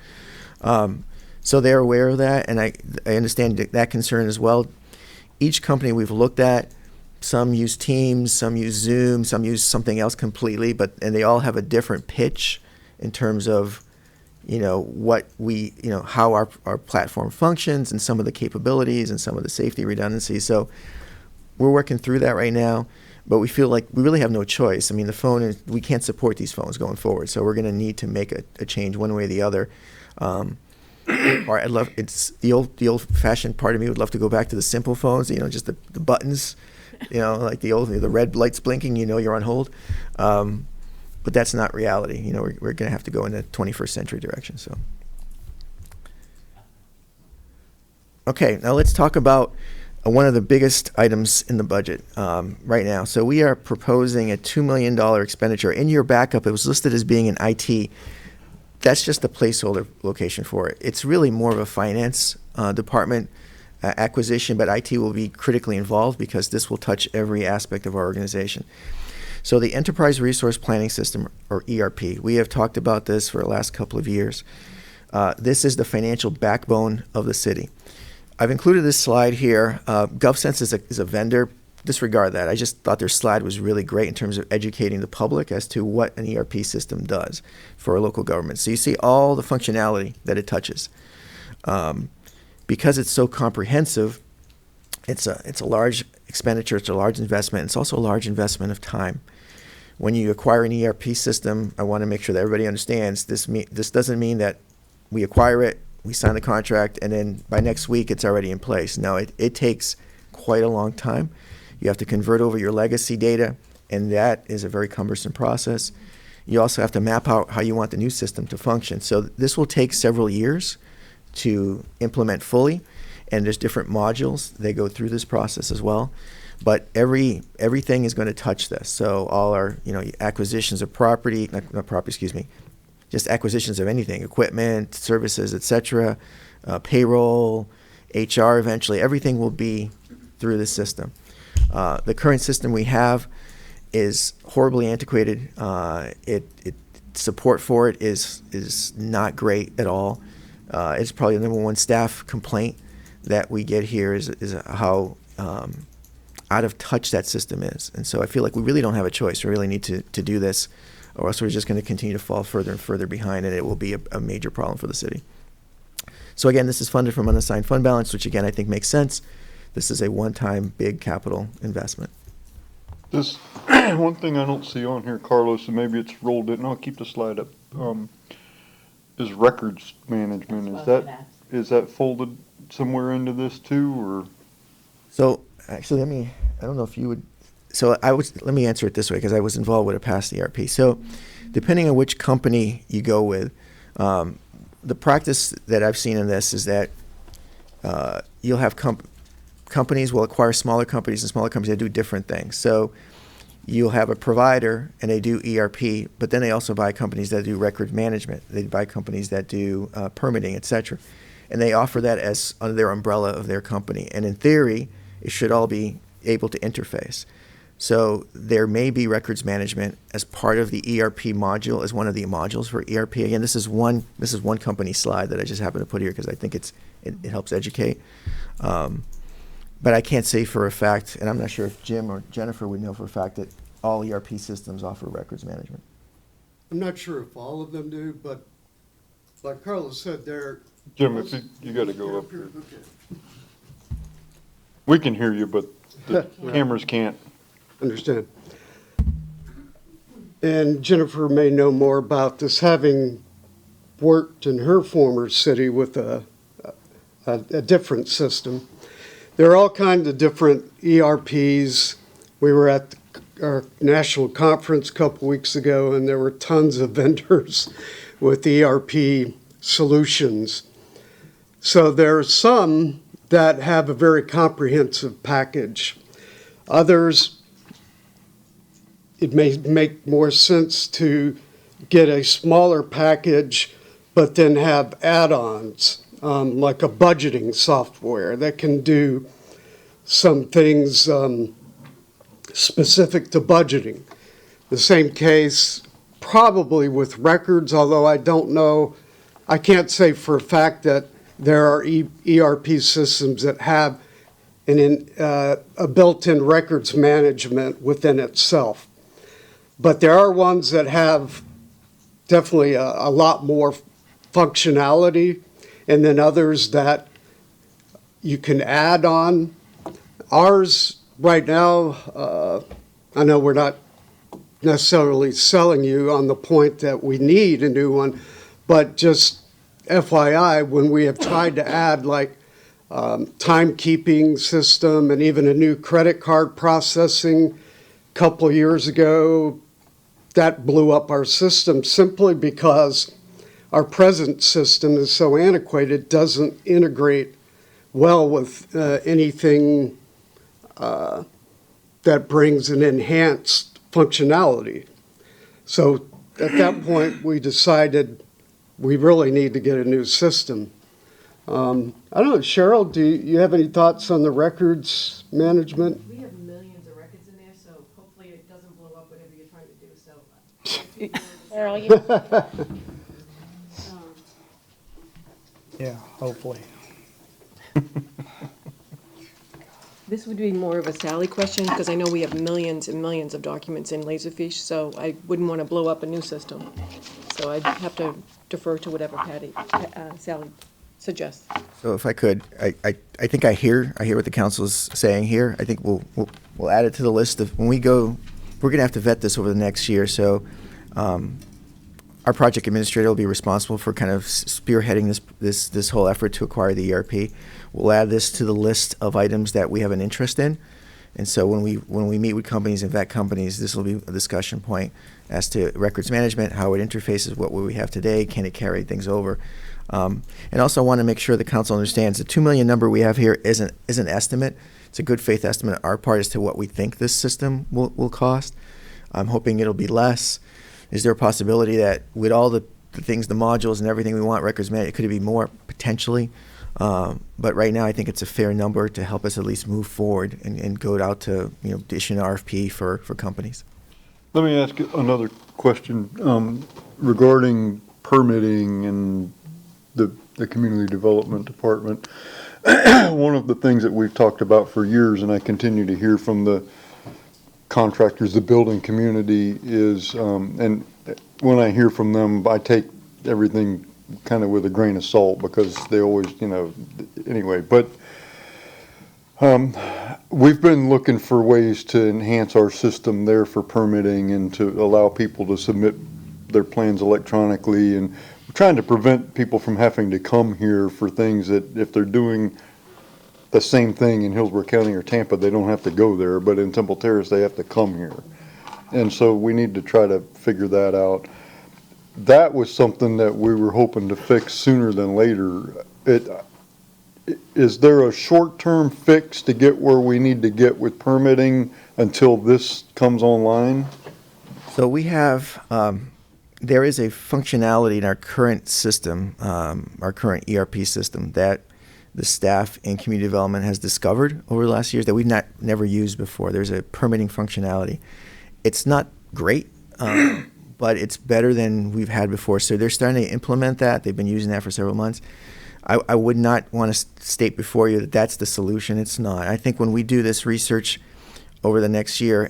So they're aware of that, and I understand that concern as well. Each company we've looked at, some use Teams, some use Zoom, some use something else completely, and they all have a different pitch in terms of, how our platform functions and some of the capabilities and some of the safety redundancies. So we're working through that right now, but we feel like we really have no choice. I mean, the phone is, we can't support these phones going forward, so we're going to need to make a change one way or the other. Or it's the old-fashioned part of me would love to go back to the simple phones, just the buttons, like the red lights blinking, you're on hold. But that's not reality. We're going to have to go in the 21st century direction. So, okay, now let's talk about one of the biggest items in the budget right now. So we are proposing a $2 million expenditure. In your backup, it was listed as being an IT. That's just a placeholder location for it. It's really more of a finance department acquisition, but IT will be critically involved because this will touch every aspect of our organization. So the Enterprise Resource Planning System, or ERP, we have talked about this for the last couple of years. This is the financial backbone of the city. I've included this slide here. GovSense is a vendor. Disregard that. I just thought their slide was really great in terms of educating the public as to what an ERP system does for a local government. So you see all the functionality that it touches. Because it's so comprehensive, it's a large expenditure, it's a large investment, it's also a large investment of time. When you acquire an ERP system, I want to make sure that everybody understands this doesn't mean that we acquire it, we sign the contract, and then by next week it's already in place. No, it takes quite a long time. You have to convert over your legacy data, and that is a very cumbersome process. You also have to map out how you want the new system to function. So this will take several years to implement fully, and there's different modules. They go through this process as well. But everything is going to touch this. So all our acquisitions of property, not property, excuse me, just acquisitions of anything, equipment, services, etc., payroll, HR eventually, everything will be through this system. The current system we have is horribly antiquated. Support for it is not great at all. It's probably the number one staff complaint that we get here is how out of touch that system is. And so I feel like we really don't have a choice. We really need to do this, or else we're just going to continue to fall further and further behind, and it will be a major problem for the city. So again, this is funded from unassigned fund balance, which again I think makes sense. This is a one-time big capital investment. This, one thing I don't see on here, Carlos, and maybe it's rolled in, I'll keep the slide up, is records management. Is that folded somewhere into this too, or? So actually, I don't know if you would, let me answer it this way because I was involved with a past ERP. So depending on which company you go with, the practice that I've seen in this is that you'll have companies will acquire smaller companies, and smaller companies that do different things. So you'll have a provider and they do ERP, but then they also buy companies that do record management. They buy companies that do permitting, et cetera. And they offer that as under their umbrella of their company. And in theory, it should all be able to interface. So there may be records management as part of the ERP module, as one of the modules for ERP. Again, this is one company slide that I just happen to put here because I think it helps educate. But I can't say for a fact, and I'm not sure if Jim or Jennifer would know for a fact that all ERP systems offer records management. I'm not sure if all of them do, but like Carlos said, they're. Jim, if you gotta go up here. Okay. We can hear you, but the cameras can't. Understand. And Jennifer may know more about this, having worked in her former city with a different system. There are all kinds of different ERPs. We were at our national conference a couple weeks ago, and there were tons of vendors with ERP solutions. So there are some that have a very comprehensive package. Others, it may make more sense to get a smaller package, but then have add-ons, like a budgeting software that can do some things specific to budgeting. The same case probably with records, although I don't know, I can't say for a fact that there are ERP systems that have a built-in records management within itself. But there are ones that have definitely a lot more functionality, and then others that you can add on. Ours right now, I know we're not necessarily selling you on the point that we need a new one, but just FYI, when we have tried to add like timekeeping system and even a new credit card processing a couple of years ago, that blew up our system simply because our present system is so antiquated, doesn't integrate well with anything that brings an enhanced functionality. So at that point, we decided we really need to get a new system. I don't know, Cheryl, do you have any thoughts on the records management? We have millions of records in there, so hopefully it doesn't blow up whatever you're trying to do, so. Carol, you, Yeah, hopefully. This would be more of a Sally question, because I know we have millions and millions of documents in Laserfish, so I wouldn't want to blow up a new system. So I'd have to defer to whatever Sally suggests. So if I could, I think I hear what the council is saying here. I think we'll add it to the list of, when we go, we're gonna have to vet this over the next year, so, our project administrator will be responsible for kind of spearheading this whole effort to acquire the ERP. We'll add this to the list of items that we have an interest in. And so when we meet with companies and vet companies, this will be a discussion point as to records management, how it interfaces, what we have today, can it carry things over? And also want to make sure the council understands the 2 million number we have here is an estimate. It's a good faith estimate on our part as to what we think this system will cost. I'm hoping it'll be less. Is there a possibility that with all the things, the modules and everything we want, records management, could it be more? Potentially. But right now, I think it's a fair number to help us at least move forward and go out to, to issue an RFP for companies. Let me ask you another question regarding permitting and the community development department. One of the things that we've talked about for years, and I continue to hear from the contractors, the building community, is, and when I hear from them, I take everything kind of with a grain of salt because they always, anyway, but we've been looking for ways to enhance our system there for permitting and to allow people to submit their plans electronically, and we're trying to prevent people from having to come here for things that if they're doing the same thing in Hillsborough County or Tampa, they don't have to go there, but in Temple Terrace, they have to come here. And so we need to try to figure that out. That was something that we were hoping to fix sooner than later. Is there a short-term fix to get where we need to get with permitting until this comes online? So we have, there is a functionality in our current system, our current ERP system, that the staff in community development has discovered over the last years that we've never used before. There's a permitting functionality. It's not great, but it's better than we've had before. So they're starting to implement that. They've been using that for several months. I would not want to state before you that that's the solution. It's not. I think when we do this research over the next year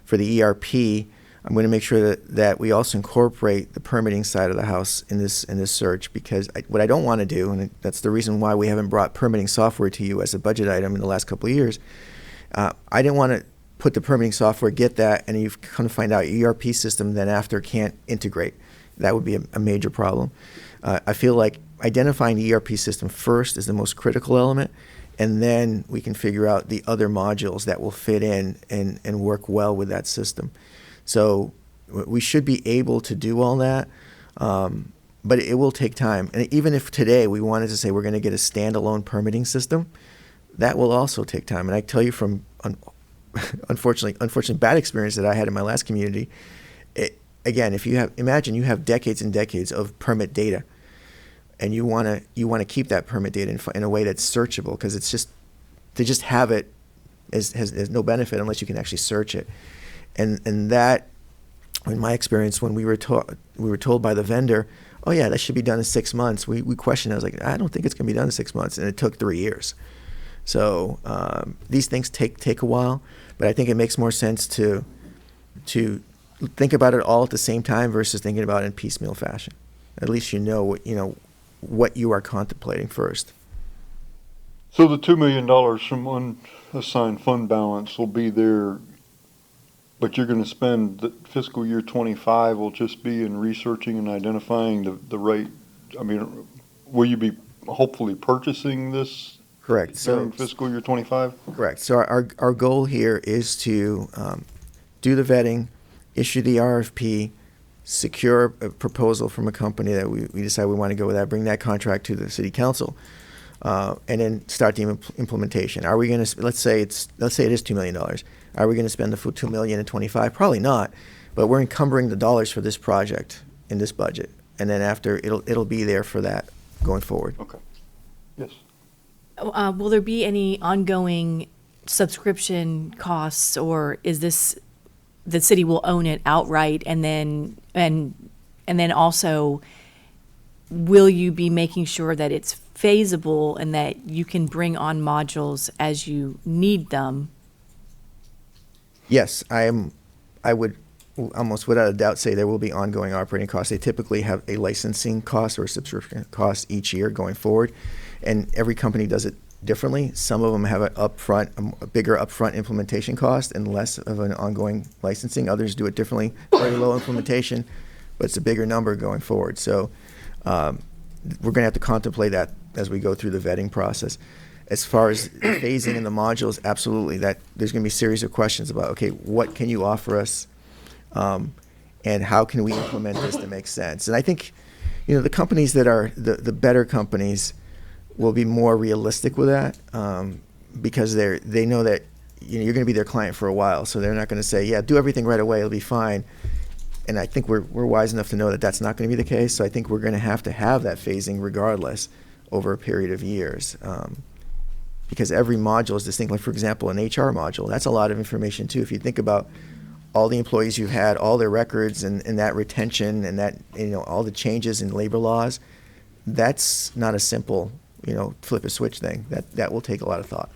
for the ERP, I'm going to make sure that we also incorporate the permitting side of the house in this search, because what I don't want to do, and that's the reason why we haven't brought permitting software to you as a budget item in the last couple of years, I didn't want to put the permitting software, get that, and you've come to find out ERP system then after can't integrate. That would be a major problem. I feel like identifying the ERP system first is the most critical element, and then we can figure out the other modules that will fit in and work well with that system. So we should be able to do all that, but it will take time. And even if today we wanted to say we're going to get a standalone permitting system, that will also take time. And I tell you from unfortunately bad experience that I had in my last community, again, if you imagine you have decades and decades of permit data, and you want to keep that permit data in a way that's searchable, because it's just to just have it has no benefit unless you can actually search it. And that, in my experience, when we were told by the vendor, oh yeah, that should be done in 6 months, we questioned. I was like, I don't think it's going to be done in 6 months, and it took 3 years. So these things take a while, but I think it makes more sense to think about it all at the same time versus thinking about it in piecemeal fashion. At least you know what you are contemplating first. So the $2 million from unassigned fund balance will be there, but you're gonna spend the fiscal year 25 will just be in researching and identifying the right, I mean, will you be hopefully purchasing this Correct. during fiscal year 25? Correct. So our goal here is to do the vetting, issue the RFP, secure a proposal from a company that we decide we want to go with that, bring that contract to the city council, and then start the implementation. Are we going to, let's say it is $2 million. Are we going to spend the full $2 million in 25? Probably not, but we're encumbering the dollars for this project in this budget. And then after, it'll be there for that going forward. Okay. Yes. Will there be any ongoing subscription costs, or is this, the city will own it outright, and then also, will you be making sure that it's feasible and that you can bring on modules as you need them? Yes, I would almost without a doubt say there will be ongoing operating costs. They typically have a licensing cost or a subscription cost each year going forward, and every company does it differently. Some of them have a bigger upfront implementation cost and less of an ongoing licensing. Others do it differently, very low implementation, but it's a bigger number going forward. So we're going to have to contemplate that as we go through the vetting process. As far as phasing in the modules, absolutely, that there's going to be a series of questions about, okay, what can you offer us, and how can we implement this to make sense? And I think, the companies that are the better companies will be more realistic with that, because they know that you're going to be their client for a while, so they're not going to say, yeah, do everything right away, it'll be fine. And I think we're wise enough to know that that's not going to be the case. So I think we're going to have that phasing regardless over a period of years. Because every module is distinct. Like, for example, an HR module, that's a lot of information too. If you think about all the employees you've had, all their records and that retention and that, all the changes in labor laws, that's not a simple, flip a switch thing. That will take a lot of thought.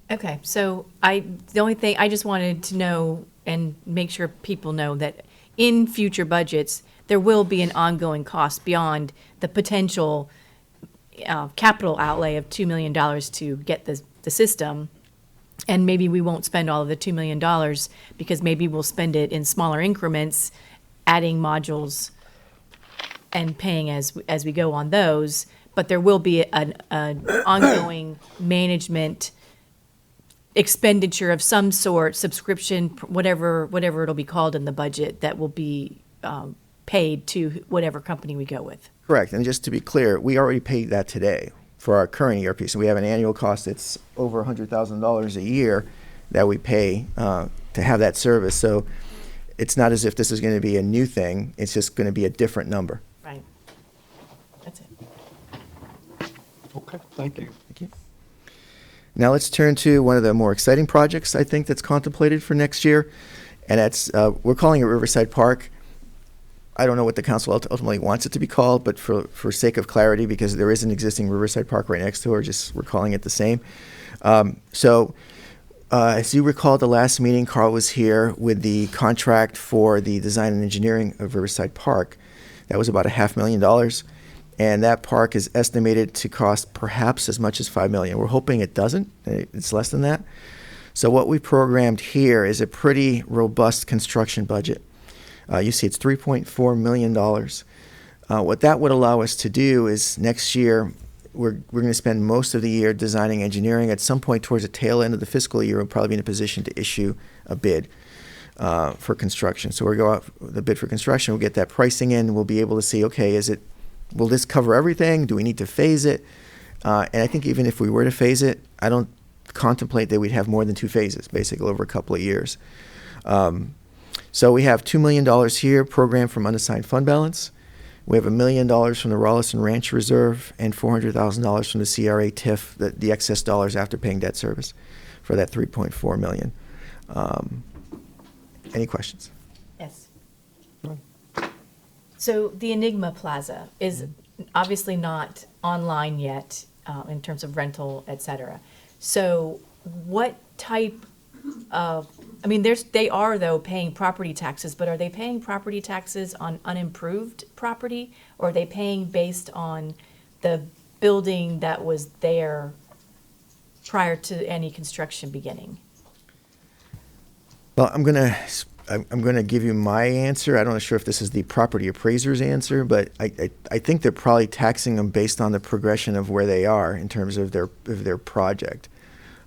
Okay, so the only thing, I just wanted to know and make sure people know that in future budgets, there will be an ongoing cost beyond the potential capital outlay of $2 million to get the system. And maybe we won't spend all of the $2 million because maybe we'll spend it in smaller increments, adding modules and paying as we go on those. But there will be an ongoing management expenditure of some sort, subscription, whatever it'll be called in the budget, that will be paid to whatever company we go with. Correct. And just to be clear, we already paid that today for our current ERP. So we have an annual cost that's over $100,000 a year that we pay to have that service. So it's not as if this is going to be a new thing. It's just going to be a different number. Right. That's it. Okay, thank you. Thank you. Now let's turn to one of the more exciting projects I think that's contemplated for next year. And that's, we're calling it Riverside Park. I don't know what the council ultimately wants it to be called, but for sake of clarity, because there is an existing Riverside Park right next to her, we're calling it the same. As you recall, at the last meeting, Carl was here with the contract for the design and engineering of Riverside Park. That was about $500,000, and that park is estimated to cost perhaps as much as $5 million. We're hoping it doesn't. It's less than that. So what we programmed here is a pretty robust construction budget. You see it's $3.4 million. What that would allow us to do is next year, we're going to spend most of the year designing engineering. At some point towards the tail end of the fiscal year, we'll probably be in a position to issue a bid for construction. So we'll go out the bid for construction, we'll get that pricing in, we'll be able to see, okay, will this cover everything? Do we need to phase it? And I think even if we were to phase it, I don't contemplate that we'd have more than 2 phases, basically over a couple of years. So we have $2 million here programmed from unassigned fund balance. We have $1 million from the Rollison Ranch Reserve and $400,000 from the CRA TIF, the excess dollars after paying debt service for that $3.4 million. Any questions? Yes. So the Enigma Plaza is obviously not online yet in terms of rental, et cetera. So what type of, they are though paying property taxes, but are they paying property taxes on unimproved property, or are they paying based on the building that was there prior to any construction beginning? Well, I'm gonna give you my answer. I'm not sure if this is the property appraiser's answer, but I think they're probably taxing them based on the progression of where they are in terms of their project.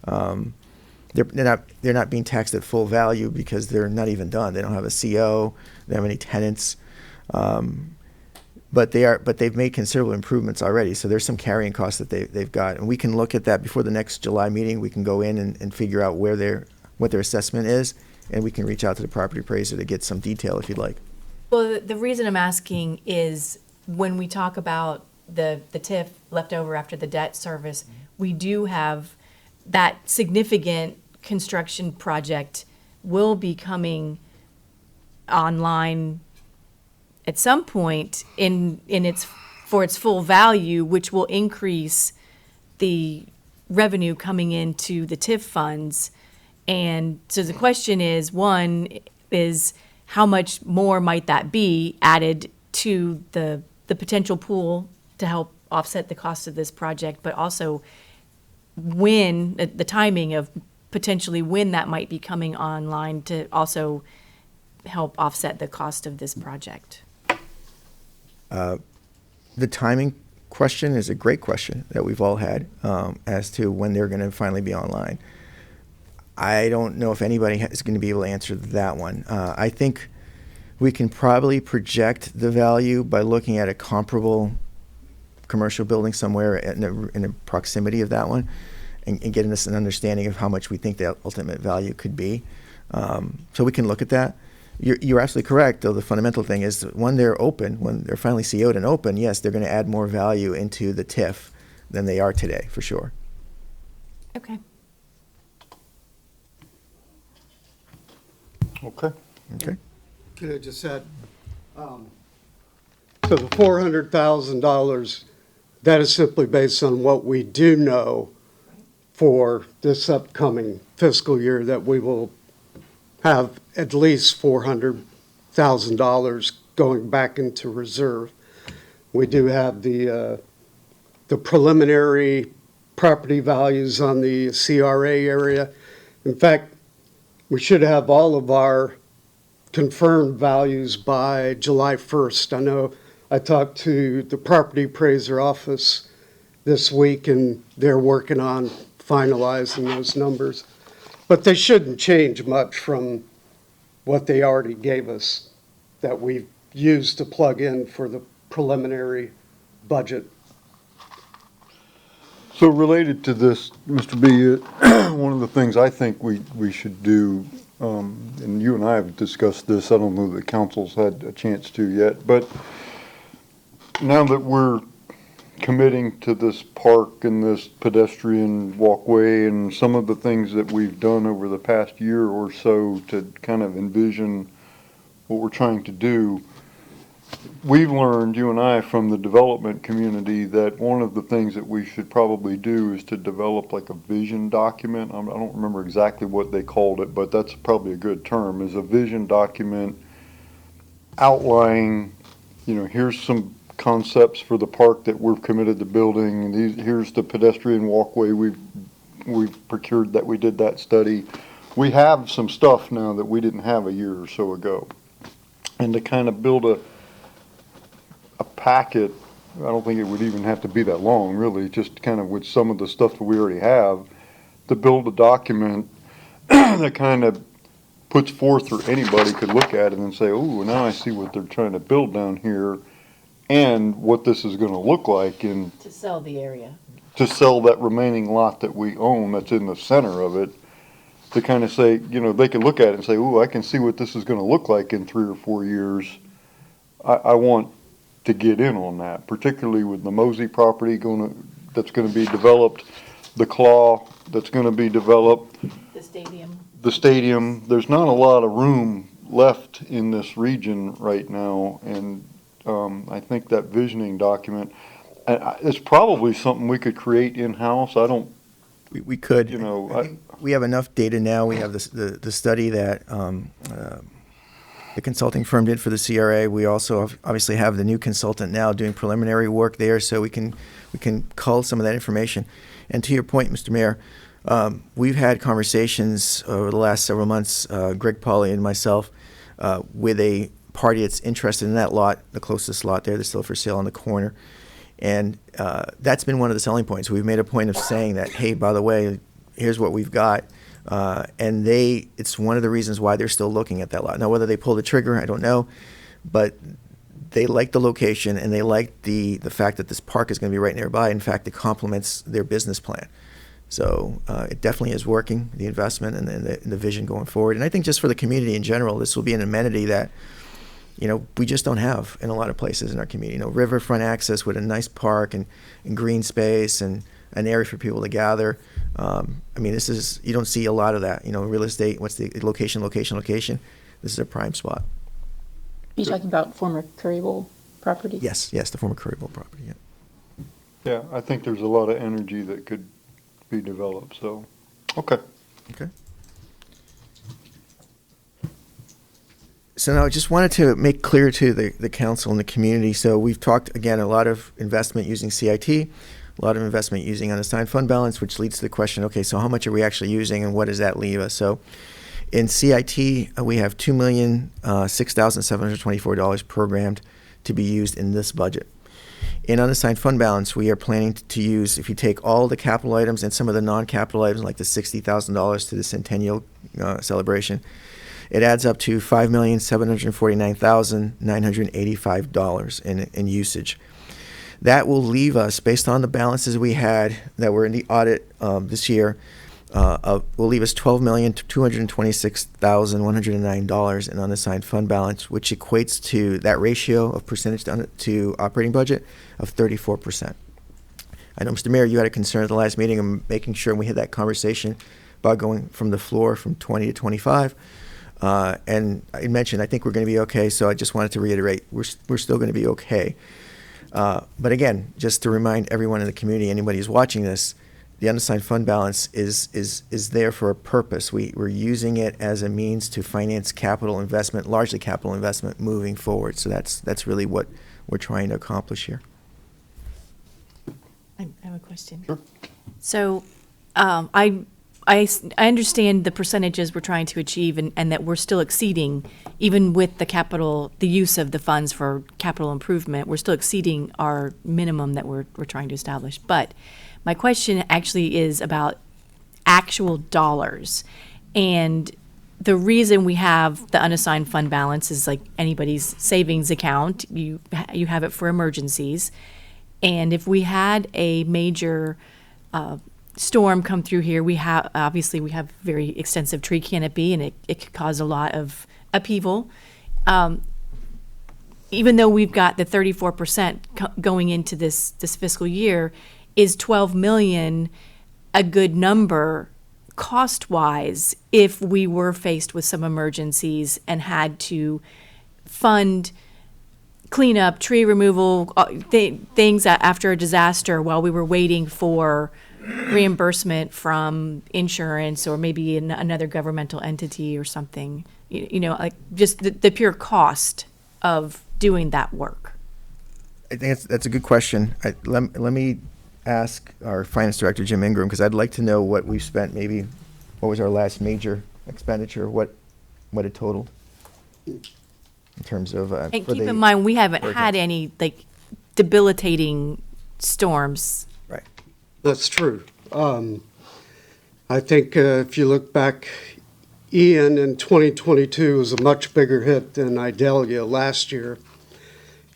They're not being taxed at full value because they're not even done. They don't have a CO. They don't have any tenants. But they've made considerable improvements already. So there's some carrying costs that they've got, and we can look at that before the next July meeting. We can go in and figure out what their assessment is, and we can reach out to the property appraiser to get some detail if you'd like. Well, the reason I'm asking is when we talk about the TIF left over after the debt service, we do have that significant construction project will be coming online at some point for its full value, which will increase the revenue coming into the TIF funds. And so the question is, one is how much more might that be added to the potential pool to help offset the cost of this project, but also when the timing of potentially when that might be coming online to also help offset the cost of this project. The timing question is a great question that we've all had as to when they're going to finally be online. I don't know if anybody is going to be able to answer that one. I think we can probably project the value by looking at a comparable commercial building somewhere in the proximity of that one and getting us an understanding of how much we think the ultimate value could be. So we can look at that. You're absolutely correct, though. The fundamental thing is that when they're open, when they're finally CO'd and open, yes, they're going to add more value into the TIF than they are today, for sure. Okay. Okay. Okay. Can I just add, so the $400,000, that is simply based on what we do know for this upcoming fiscal year, that we will have at least $400,000 going back into reserve. We do have the preliminary property values on the CRA area. In fact, we should have all of our confirmed values by July 1st. I know I talked to the property appraiser office this week, and they're working on finalizing those numbers. But they shouldn't change much from what they already gave us that we've used to plug in for the preliminary budget. So related to this, Mr. B, one of the things I think we should do, and you and I have discussed this, I don't know that council's had a chance to yet, but now that we're committing to this park and this pedestrian walkway and some of the things that we've done over the past year or so to kind of envision what we're trying to do, we've learned, you and I, from the development community that one of the things that we should probably do is to develop like a vision document. I don't remember exactly what they called it, but that's probably a good term, is a vision document outlining, here's some concepts for the park that we're committed to building, and here's the pedestrian walkway we've procured, that we did that study. We have some stuff now that we didn't have a year or so ago. And to kind of build a packet, I don't think it would even have to be that long, really, just kind of with some of the stuff that we already have, to build a document that kind of puts forth, or anybody could look at it and say, oh, now I see what they're trying to build down here and what this is going to look like, and To sell the area. to sell that remaining lot that we own that's in the center of it, to kind of say, they can look at it and say, ooh, I can see what this is going to look like in 3 or 4 years. I want to get in on that, particularly with the Mosey property that's going to be developed, the Claw that's going to be developed, The stadium. the stadium. There's not a lot of room left in this region right now, and I think that visioning document, it's probably something we could create in-house. I don't, We could. You know, I think we have enough data now. We have the study that the consulting firm did for the CRA. We also obviously have the new consultant now doing preliminary work there, so we can cull some of that information. And to your point, Mr. Mayor, we've had conversations over the last several months, Greg Pauly and myself, with a party that's interested in that lot, the closest lot there that's still for sale on the corner. And that's been one of the selling points. We've made a point of saying that, hey, by the way, here's what we've got. And it's one of the reasons why they're still looking at that lot. Now, whether they pull the trigger, I don't know, but they like the location and they like the fact that this park is going to be right nearby. In fact, it complements their business plan. So it definitely is working, the investment and the vision going forward. And I think just for the community in general, this will be an amenity that, we just don't have in a lot of places in our community. Riverfront access with a nice park and green space and an area for people to gather. You don't see a lot of that. Real estate, what's the location? This is a prime spot. Are you talking about former Curryville property? Yes, the former Curryville property, yeah. Yeah, I think there's a lot of energy that could be developed, so, okay. Okay. So now I just wanted to make clear to the council and the community. So we've talked, again, a lot of investment using CIT, a lot of investment using unassigned fund balance, which leads to the question, okay, so how much are we actually using and what does that leave us? So in CIT, we have $2,006,724 programmed to be used in this budget. In unassigned fund balance, we are planning to use, if you take all the capital items and some of the non-capital items, like the $60,000 to the Centennial celebration, it adds up to $5,749,985 in usage. That will leave us, based on the balances we had that were in the audit this year, will leave us $12,226,109 in unassigned fund balance, which equates to that ratio of percentage to operating budget of 34%. I know, Mr. Mayor, you had a concern at the last meeting of making sure we had that conversation about going from the floor from 20 to 25. And I mentioned, I think we're going to be okay, so I just wanted to reiterate, we're still going to be okay. But again, just to remind everyone in the community, anybody who's watching this, the unassigned fund balance is there for a purpose. We're using it as a means to finance capital investment, largely capital investment, moving forward. So that's really what we're trying to accomplish here. I have a question. Sure. So, I understand the percentages we're trying to achieve and that we're still exceeding, even with the use of the funds for capital improvement, we're still exceeding our minimum that we're trying to establish. But my question actually is about actual dollars. And the reason we have the unassigned fund balance is like anybody's savings account. You have it for emergencies. And if we had a major storm come through here, we have very extensive tree canopy, and it could cause a lot of upheaval. Even though we've got the 34% going into this fiscal year, is 12 million a good number cost-wise if we were faced with some emergencies and had to fund cleanup, tree removal, things after a disaster while we were waiting for reimbursement from insurance or maybe another governmental entity or something, like just the pure cost of doing that work? I think that's a good question. Let me ask our finance director, Jim Ingram, because I'd like to know what we've spent, maybe what was our last major expenditure, what it totaled in terms of. And keep in mind, we haven't had any debilitating storms. Right. That's true. I think if you look back, Ian in 2022 was a much bigger hit than Idalia last year.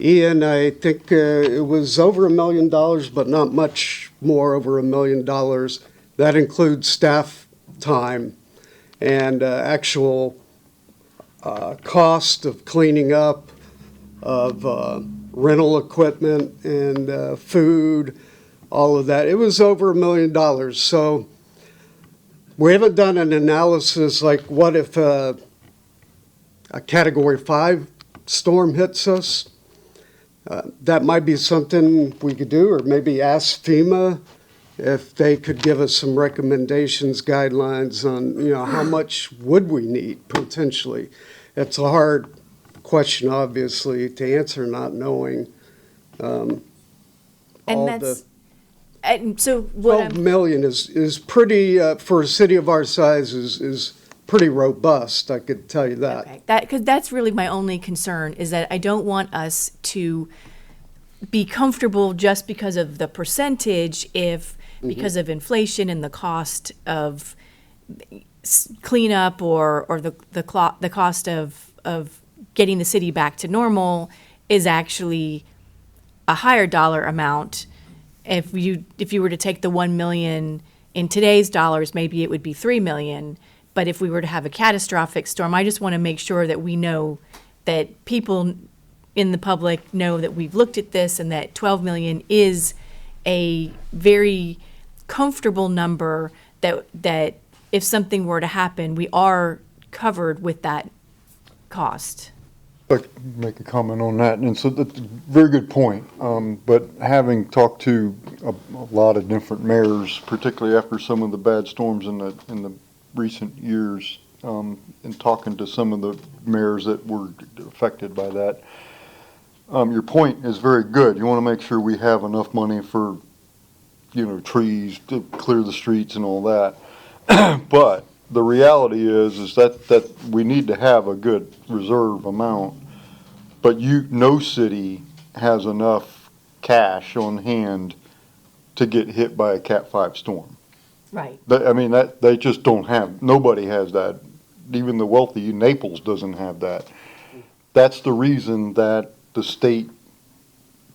Ian, I think it was over $1 million, but not much more over $1 million. That includes staff time and actual cost of cleaning up, of rental equipment and food, all of that. It was over $1 million. So we haven't done an analysis like what if a Category 5 storm hits us. That might be something we could do, or maybe ask FEMA if they could give us some recommendations, guidelines on, how much would we need potentially. It's a hard question, obviously, to answer not knowing. And all that's, and so what 12 I'm, million is pretty, for a city of our size, is pretty robust, I could tell you that. okay, because that's really my only concern, is that I don't want us to be comfortable just because of the percentage if, because of inflation and the cost of cleanup or the cost of getting the city back to normal is actually a higher dollar amount. If you were to take the 1 million in today's dollars, maybe it would be 3 million. But if we were to have a catastrophic storm, I just want to make sure that we know that people in the public know that we've looked at this and that 12 million is a very comfortable number that if something were to happen, we are covered with that cost. Like, make a comment on that, and so that's a very good point. But having talked to a lot of different mayors, particularly after some of the bad storms in the recent years, and talking to some of the mayors that were affected by that, your point is very good. You want to make sure we have enough money for, trees to clear the streets and all that. But the reality is that we need to have a good reserve amount, but no city has enough cash on hand to get hit by a Cat 5 storm. Right. They just don't have, nobody has that. Even the wealthy, Naples doesn't have that. That's the reason that the state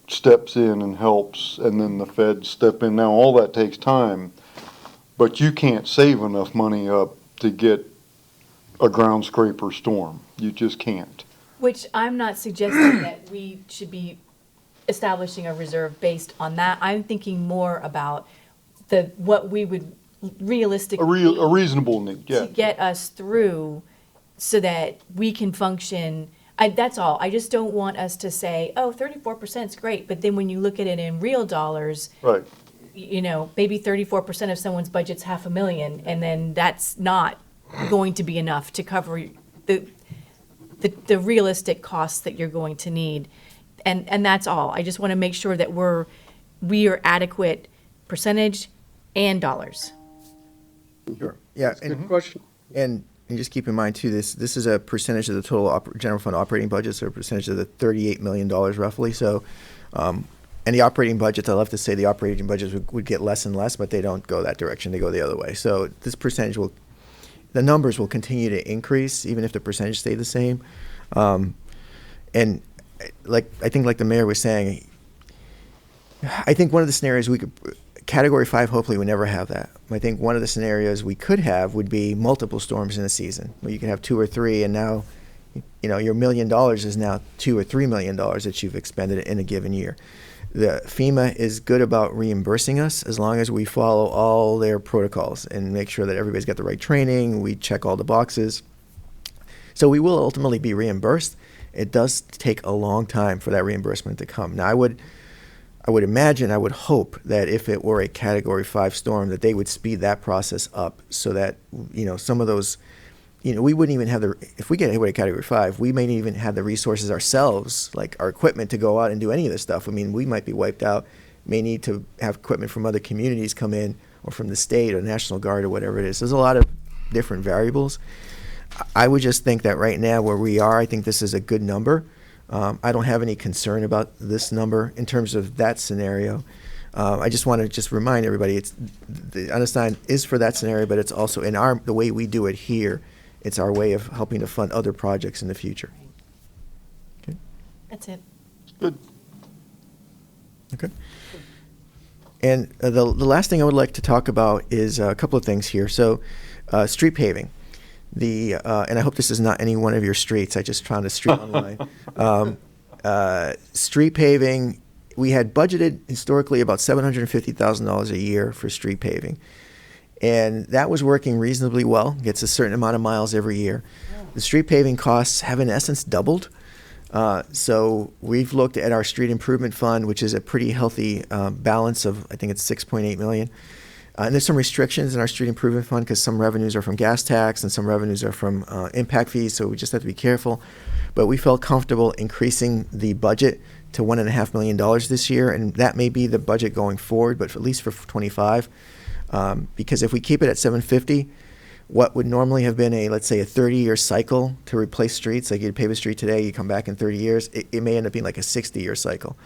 steps in and helps, and then the feds step in. Now, all that takes time, but you can't save enough money up to get a ground scraper storm. You just can't. Which I'm not suggesting that we should be establishing a reserve based on that. I'm thinking more about what we would realistically A reasonable need, yeah. to get us through so that we can function. That's all. I just don't want us to say, oh, 34% is great, but then when you look at it in real dollars, Right. Maybe 34% of someone's budget's $500,000, and then that's not going to be enough to cover the realistic costs that you're going to need. And that's all. I just want to make sure that we are adequate percentage and dollars. Sure. Yeah, Good question. and just keep in mind too, this is a percentage of the total general fund operating budget, so a percentage of the $38 million roughly. So, and the operating budgets, I love to say the operating budgets would get less and less, but they don't go that direction. They go the other way. So this percentage the numbers will continue to increase even if the percentage stay the same. And I think like the mayor was saying, I think one of the scenarios Category 5 hopefully would never have that. I think one of the scenarios we could have would be multiple storms in a season, where you can have 2 or 3, and now, your $1 million is now $2 or $3 million that you've expended in a given year. The FEMA is good about reimbursing us as long as we follow all their protocols and make sure that everybody's got the right training, we check all the boxes. So we will ultimately be reimbursed. It does take a long time for that reimbursement to come. Now, I would imagine, I would hope that if it were a Category 5 storm, that they would speed that process up so that, some of those, we wouldn't even have if we get hit with a Category 5, we may not even have the resources ourselves, like our equipment, to go out and do any of this stuff. We might be wiped out, may need to have equipment from other communities come in, or from the state or National Guard or whatever it is. There's a lot of different variables. I would just think that right now where we are, I think this is a good number. I don't have any concern about this number in terms of that scenario. I just want to remind everybody, the unassigned is for that scenario, but it's also the way we do it here. It's our way of helping to fund other projects in the future. Okay. That's it. Good. Okay. And the last thing I would like to talk about is a couple of things here. So, street paving. And I hope this is not any one of your streets. I just found a street online. Street paving, we had budgeted historically about $750,000 a year for street paving. And that was working reasonably well, gets a certain amount of miles every year. The street paving costs have in essence doubled. So we've looked at our street improvement fund, which is a pretty healthy balance of, I think it's $6.8 million. And there's some restrictions in our street improvement fund because some revenues are from gas tax and some revenues are from impact fees, so we just have to be careful. But we felt comfortable increasing the budget to $1.5 million this year, and that may be the budget going forward, but at least for 25. Because if we keep it at 750, what would normally have been let's say a 30-year cycle to replace streets, like you'd pave a street today, you come back in 30 years, it may end up being like a 60-year cycle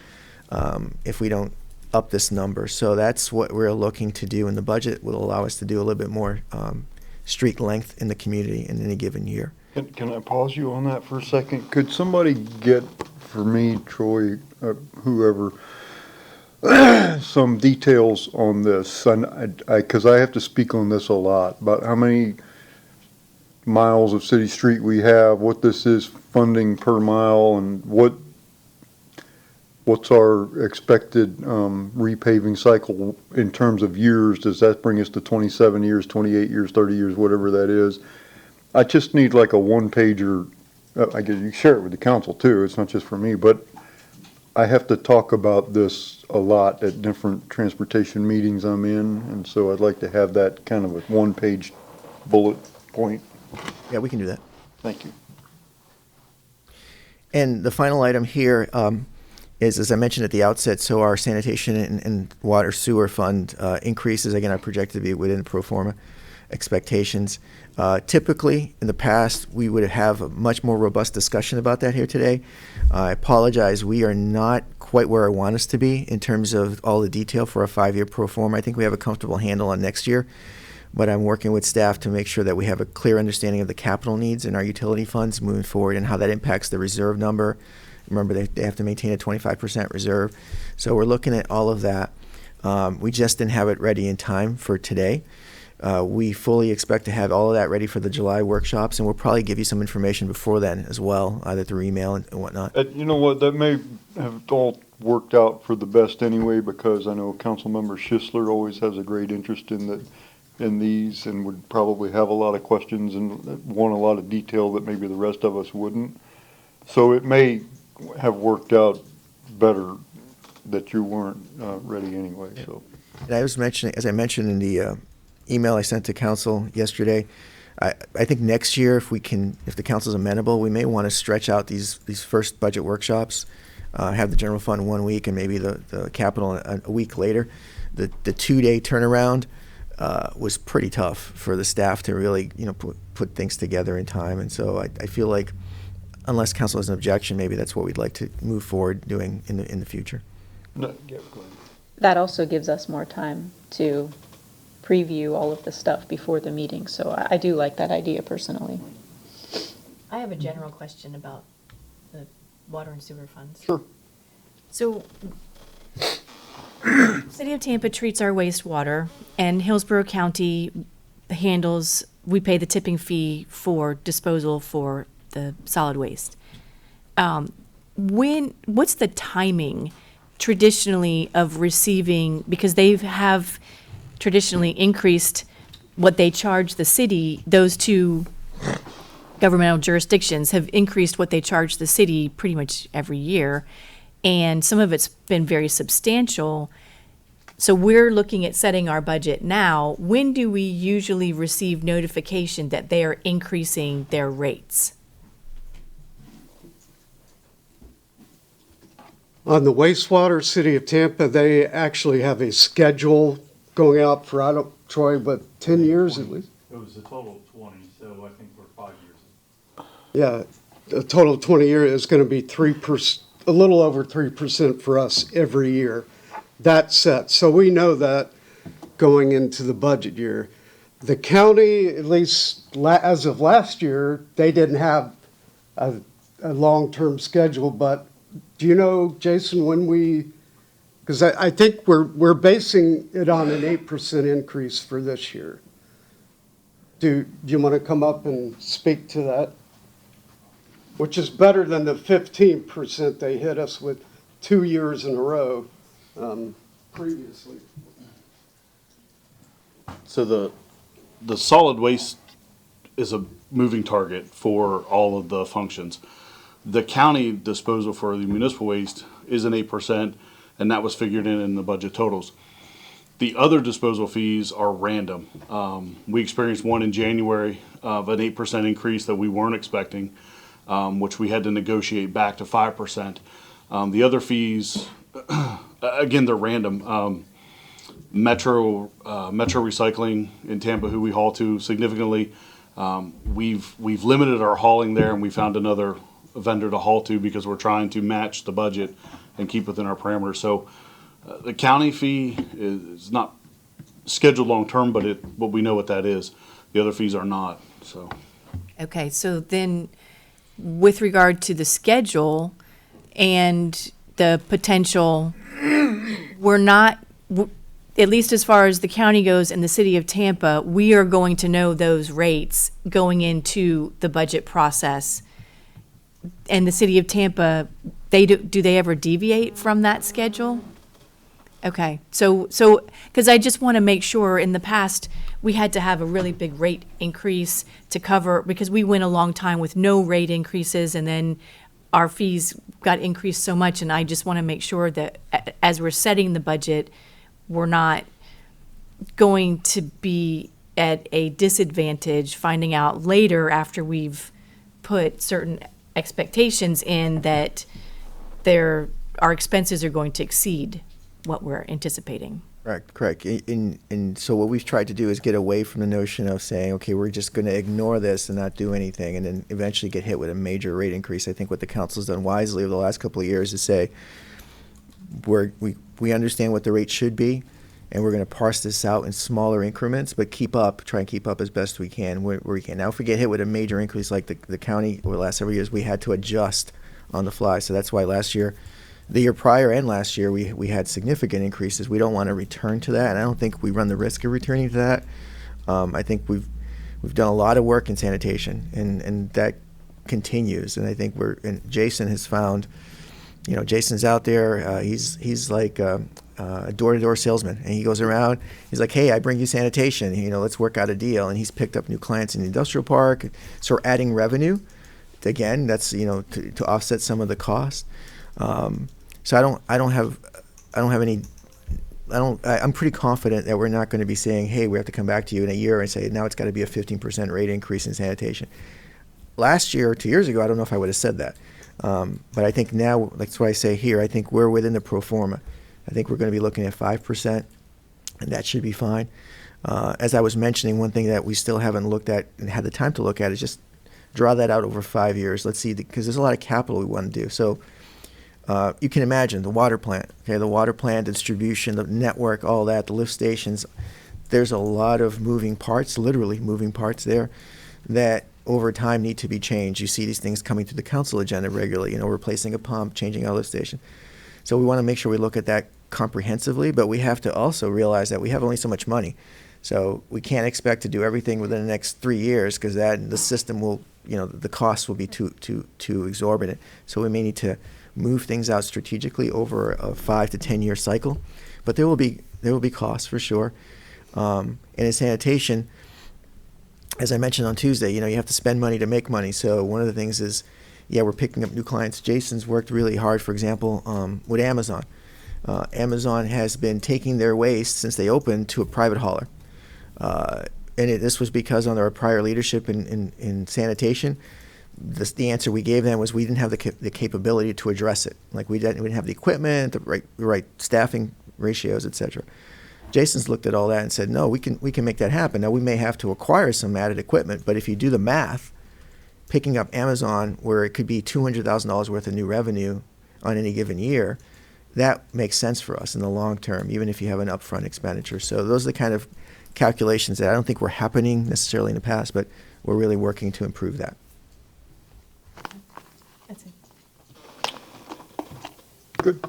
if we don't up this number. So that's what we're looking to do in the budget. Will allow us to do a little bit more street length in the community in any given year. Can I pause you on that for a second? Could somebody get for me, Troy, whoever, some details on this? Because I have to speak on this a lot, about how many miles of city street we have, what this is funding per mile, and what's our expected repaving cycle in terms of years? Does that bring us to 27 years, 28 years, 30 years, whatever that is? I just need like a one-pager. I guess you share it with the council too. It's not just for me, but I have to talk about this a lot at different transportation meetings I'm in, and so I'd like to have that kind of a one-page bullet point. Yeah, we can do that. Thank you. And the final item here is, as I mentioned at the outset, so our sanitation and water sewer fund increases. Again, are projected to be within pro forma expectations. Typically, in the past, we would have a much more robust discussion about that here today. I apologize, we are not quite where I want us to be in terms of all the detail for a 5-year pro forma. I think we have a comfortable handle on next year, but I'm working with staff to make sure that we have a clear understanding of the capital needs in our utility funds moving forward and how that impacts the reserve number. Remember, they have to maintain a 25% reserve. So we're looking at all of that. We just didn't have it ready in time for today. We fully expect to have all of that ready for the July workshops, and we'll probably give you some information before then as well, either through email and whatnot. You know what, that may have all worked out for the best anyway, because I know Councilmember Schisler always has a great interest in these and would probably have a lot of questions and want a lot of detail that maybe the rest of us wouldn't. So it may have worked out better that you weren't ready anyway, so. And I was mentioning, as I mentioned in the email I sent to council yesterday, I think next year, if the council's amenable, we may want to stretch out these first budget workshops, have the general fund 1 week and maybe the capital a week later. The 2-day turnaround was pretty tough for the staff to really, put things together in time. And so I feel like, unless council has an objection, maybe that's what we'd like to move forward doing in the future. No, yeah, go ahead. That also gives us more time to preview all of the stuff before the meeting, so I do like that idea personally. I have a general question about the water and sewer funds. Sure. So, City of Tampa treats our wastewater, and Hillsborough County we pay the tipping fee for disposal for the solid waste. What's the timing traditionally of receiving, because they have traditionally increased what they charge the city, those two governmental jurisdictions have increased what they charge the city pretty much every year, and some of it's been very substantial. So we're looking at setting our budget now. When do we usually receive notification that they are increasing their rates? On the wastewater, City of Tampa, they actually have a schedule going out for, Troy, but 10 years at least? It was a total of 20, so I think we're 5 years. Yeah, a total of 20 years is going to be 3%, a little over 3% for us every year. That's set. So we know that going into the budget year. The county, at least as of last year, they didn't have a long-term schedule, but do you know, Jason, when because I think we're basing it on an 8% increase for this year. Do you want to come up and speak to that? Which is better than the 15% they hit us with 2 years in a row previously. So the solid waste is a moving target for all of the functions. The county disposal for the municipal waste is an 8%, and that was figured in the budget totals. The other disposal fees are random. We experienced one in January of an 8% increase that we weren't expecting, which we had to negotiate back to 5%. The other fees, again, they're random. Metro Recycling in Tampa, who we haul to significantly, we've limited our hauling there, and we found another vendor to haul to because we're trying to match the budget and keep within our parameters. So the county fee is not scheduled long-term, but we know what that is. The other fees are not, so. Okay, so then with regard to the schedule and the potential, we're not, at least as far as the county goes and the city of Tampa, we are going to know those rates going into the budget process. And the city of Tampa, do they ever deviate from that schedule? Okay, so, because I just want to make sure, in the past, we had to have a really big rate increase to cover, because we went a long time with no rate increases, and then our fees got increased so much, and I just want to make sure that as we're setting the budget, we're not going to be at a disadvantage finding out later after we've put certain expectations in that our expenses are going to exceed what we're anticipating. Correct. And so what we've tried to do is get away from the notion of saying, okay, we're just going to ignore this and not do anything, and then eventually get hit with a major rate increase. I think what the council's done wisely over the last couple of years is say, we understand what the rate should be, and we're going to parse this out in smaller increments, but try and keep up as best we can where we can. Now, if we get hit with a major increase like the county over the last several years, we had to adjust on the fly. So that's why the year prior and last year, we had significant increases. We don't want to return to that, and I don't think we run the risk of returning to that. I think we've done a lot of work in sanitation, and that continues. And I think Jason has found, Jason's out there. He's like a door-to-door salesman, and he goes around. He's like, "Hey, I bring you sanitation. Let's work out a deal." And he's picked up new clients in the industrial park. So we're adding revenue. Again, that's to offset some of the cost. So I'm pretty confident that we're not going to be saying, hey, we have to come back to you in a year and say, now it's got to be a 15% rate increase in sanitation. Last year, 2 years ago, I don't know if I would have said that. But I think now, that's why I say here, I think we're within the pro forma. I think we're going to be looking at 5%, and that should be fine. As I was mentioning, one thing that we still haven't looked at and had the time to look at is just draw that out over 5 years. Let's see, because there's a lot of capital we want to do. So you can imagine the water plant, distribution, the network, all that, the lift stations. There's a lot of moving parts, literally moving parts there, that over time need to be changed. You see these things coming to the council agenda regularly, replacing a pump, changing a lift station. So we want to make sure we look at that comprehensively, but we have to also realize that we have only so much money. So we can't expect to do everything within the next 3 years, because the system will, the costs will be too exorbitant. So we may need to move things out strategically over a 5 to 10 year cycle, but there will be costs for sure. And in sanitation, as I mentioned on Tuesday, you have to spend money to make money. So one of the things is, we're picking up new clients. Jason's worked really hard, for example, with Amazon. Amazon has been taking their waste since they opened to a private hauler. This was because under our prior leadership in sanitation, the answer we gave them was we didn't have the capability to address it. Like we didn't have the equipment, the right staffing ratios, et cetera. Jason's looked at all that and said, no, we can make that happen. Now we may have to acquire some added equipment, but if you do the math, picking up Amazon where it could be $200,000 worth of new revenue on any given year, that makes sense for us in the long term, even if you have an upfront expenditure. So those are the kind of calculations that I don't think were happening necessarily in the past, but we're really working to improve that. That's it. Good.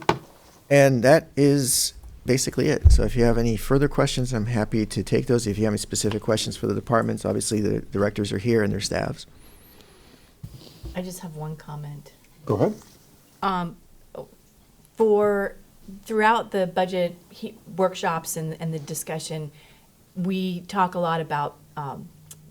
And that is basically it. So if you have any further questions, I'm happy to take those. If you have any specific questions for the departments, obviously the directors are here and their staffs. I just have one comment. Go ahead. Throughout the budget workshops and the discussion, we talk a lot about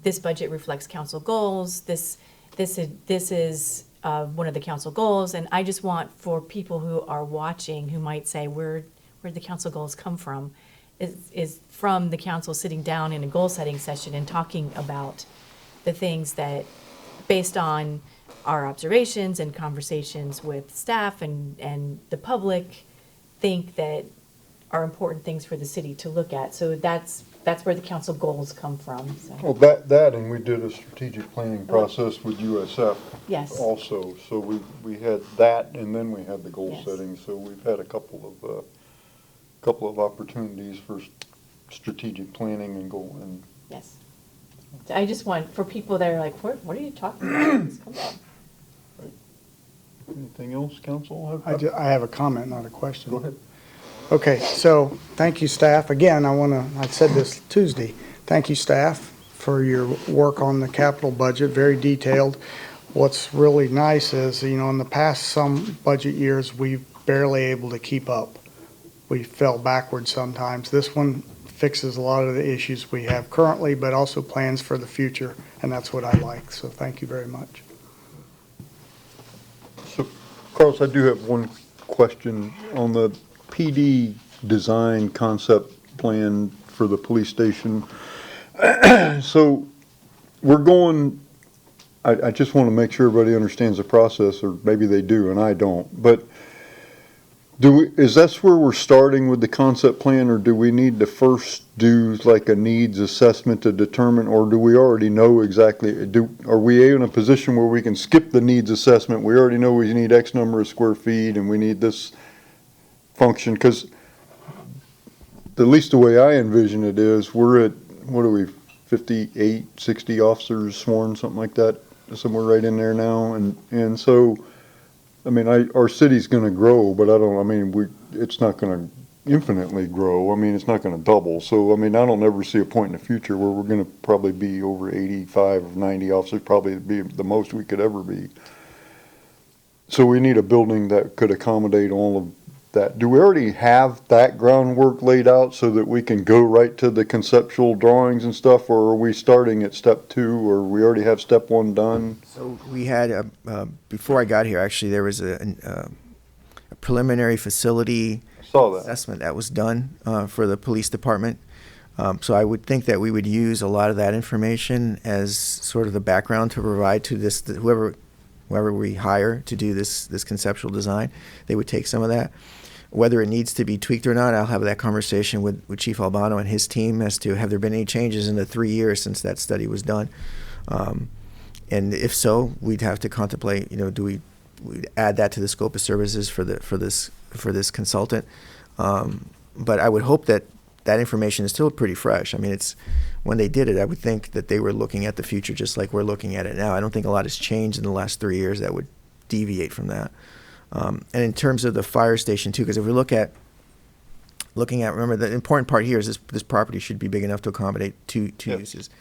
this budget reflects council goals. This is one of the council goals, and I just want for people who are watching who might say, where did the council goals come from? is from the council sitting down in a goal-setting session and talking about the things that, based on our observations and conversations with staff and the public, think that are important things for the city to look at. So that's where the council goals come from, so. Well, that, and we did a strategic planning process with USF. Yes. Also, so we had that, and then we had the goal Yes. setting, so we've had a couple of opportunities for strategic planning and goal, and Yes. So I just want, for people that are like, what are you talking about? This comes up. anything else, council? I have a comment, not a question. Go ahead. Okay, so thank you, staff. Again, I said this Tuesday, thank you, staff, for your work on the capital budget, very detailed. What's really nice is, in the past, some budget years, we've barely able to keep up. We fell backwards sometimes. This one fixes a lot of the issues we have currently, but also plans for the future, and that's what I like. So thank you very much. So, Carlos, I do have one question on the PD design concept plan for the police station. So we're going, I just want to make sure everybody understands the process, or maybe they do and I don't, but is that where we're starting with the concept plan, or do we need to first do like a needs assessment to determine, or do we already know exactly, are we in a position where we can skip the needs assessment? We already know we need X number of square feet and we need this function, because at least the way I envision it is, we're at, what are we, 58, 60 officers sworn, something like that, somewhere right in there now, and so, I mean, our city's gonna grow, but it's not gonna infinitely grow. I mean, it's not gonna double, so, I mean, I don't ever see a point in the future where we're gonna probably be over 85 or 90 officers, probably be the most we could ever be. So we need a building that could accommodate all of that. Do we already have that groundwork laid out so that we can go right to the conceptual drawings and stuff, or are we starting at step 2, or we already have step 1 done? So we had, before I got here, actually, there was a preliminary facility Saw that. assessment that was done for the police department. So I would think that we would use a lot of that information as sort of the background to provide to this, whoever we hire to do this conceptual design, they would take some of that. Whether it needs to be tweaked or not, I'll have that conversation with Chief Albano and his team as to have there been any changes in the 3 years since that study was done. And if so, we'd have to contemplate, we'd add that to the scope of services for this consultant. But I would hope that information is still pretty fresh. I mean, when they did it, I would think that they were looking at the future just like we're looking at it now. I don't think a lot has changed in the last 3 years that would deviate from that. And in terms of the fire station too, because if we remember, the important part here is this property should be big enough to accommodate two Yep. uses.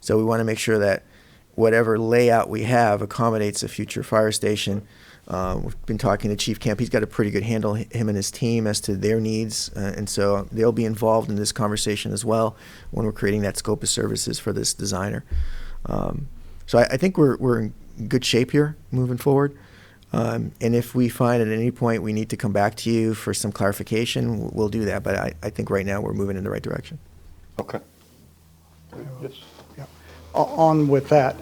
So we want to make sure that whatever layout we have accommodates a future fire station. We've been talking to Chief Camp. He's got a pretty good handle, him and his team, as to their needs. And so they'll be involved in this conversation as well when we're creating that scope of services for this designer. So I think we're in good shape here moving forward. And if we find at any point we need to come back to you for some clarification, we'll do that. But I think right now we're moving in the right direction. Okay. Yes. On with that,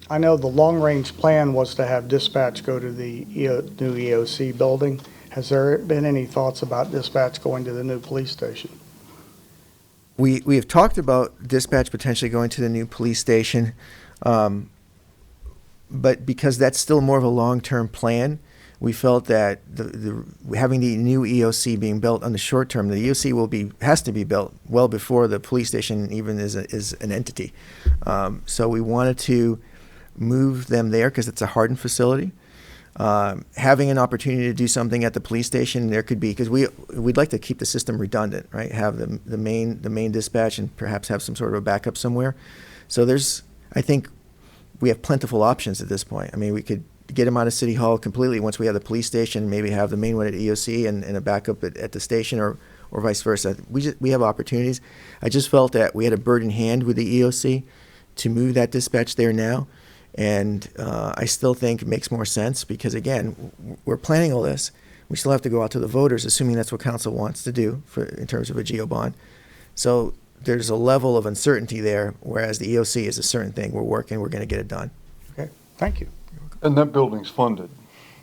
I know the long-range plan was to have dispatch go to the new EOC building. Has there been any thoughts about dispatch going to the new police station? We have talked about dispatch potentially going to the new police station, but because that's still more of a long-term plan, we felt that having the new EOC being built on the short term, the EOC has to be built well before the police station even is an entity. So we wanted to move them there because it's a hardened facility. Having an opportunity to do something at the police station, there could be, because we'd like to keep the system redundant, right? Have the main dispatch and perhaps have some sort of a backup somewhere. So I think we have plentiful options at this point. I mean, we could get them out of City Hall completely once we have the police station, maybe have the main one at EOC and a backup at the station, or vice versa. We have opportunities. I just felt that we had a bird in hand with the EOC to move that dispatch there now. And I still think it makes more sense because, again, we're planning all this. We still have to go out to the voters, assuming that's what council wants to do in terms of a GO bond. So there's a level of uncertainty there, whereas the EOC is a certain thing. We're working, we're going to get it done. Okay, thank you. And that building's funded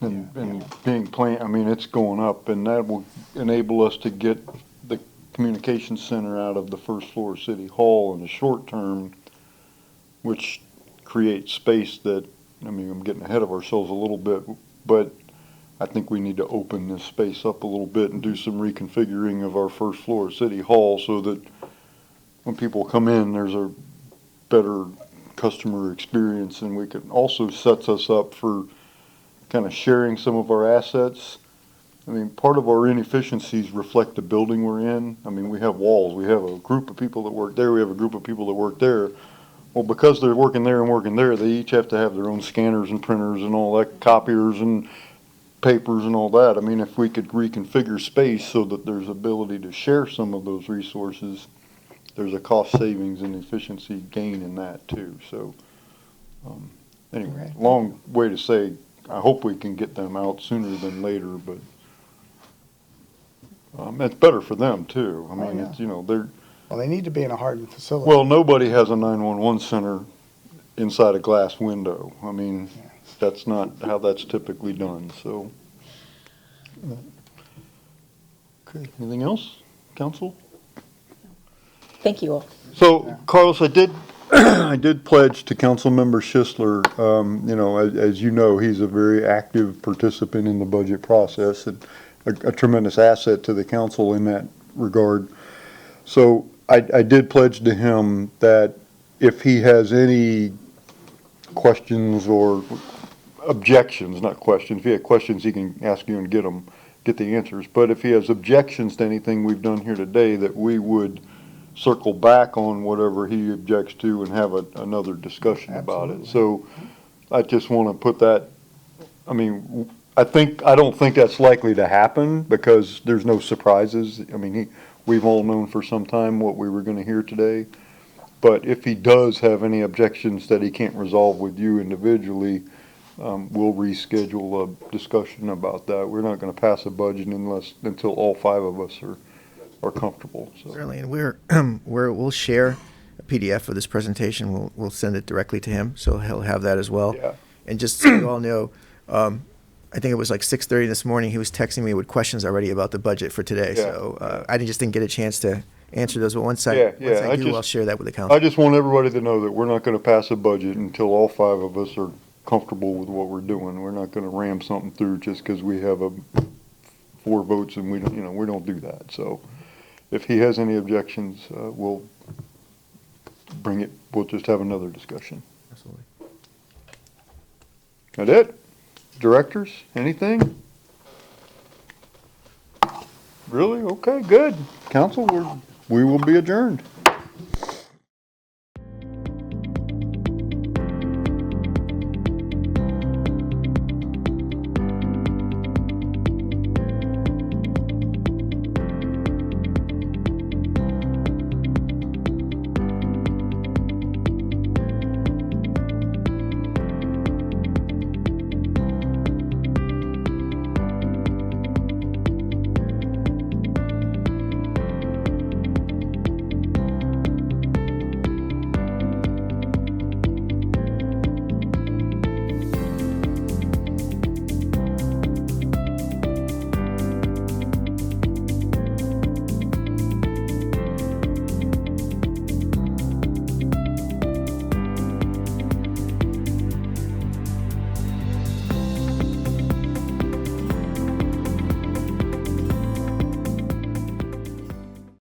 and being planned, I mean, it's going up, and that will enable us to get the communications center out of the first floor of City Hall in the short term, which creates space that, I mean, I'm getting ahead of ourselves a little bit, but I think we need to open this space up a little bit and do some reconfiguring of our first floor of City Hall so that when people come in, there's a better customer experience, and we can also sets us up for kind of sharing some of our assets. I mean, part of our inefficiencies reflect the building we're in. I mean, we have walls, we have a group of people that work there, we have a group of people that work there. Well, because they're working there and working there, they each have to have their own scanners and printers and all that, copiers and papers and all that. I mean, if we could reconfigure space so that there's ability to share some of those resources, there's a cost savings and efficiency gain in that too. So, anyway, long way to say, I hope we can get them out sooner than later, but it's better for them too. I mean, it's, you know, they're, Well, they need to be in a hardened facility. well, nobody has a 911 center inside a glass window. I mean, that's not how that's typically done, so. Okay, anything else, council? Thank you all. So, Carlos, I did, I did pledge to Councilmember Schisler, you know, as you know, he's a very active participant in the budget process and a tremendous asset to the council in that regard. So I did pledge to him that if he has any questions or objections, not questions, if he had questions, he can ask you and get the answers. But if he has objections to anything we've done here today, that we would circle back on whatever he objects to and have another discussion about it. So I just want to put that, I mean, I don't think that's likely to happen because there's no surprises. I mean, we've all known for some time what we were going to hear today. But if he does have any objections that he can't resolve with you individually, we'll reschedule a discussion about that. We're not going to pass a budget until all five of us are comfortable. So. Certainly, and we'll share a PDF of this presentation. We'll send it directly to him, so he'll have that as well. Yeah. And just so you all know, I think it was like 6:30 this morning, he was texting me with questions already about the budget for today. Yeah. So I just didn't get a chance to answer those, but once I do, I'll share that with the council. I just want everybody to know that we're not going to pass a budget until all five of us are comfortable with what we're doing. We're not going to ram something through just because we have 4 votes and we don't do that. So if he has any objections, we'll bring it. We'll just have another discussion. Absolutely. That it? Directors, anything? Really? Okay, good. Council, we will be adjourned.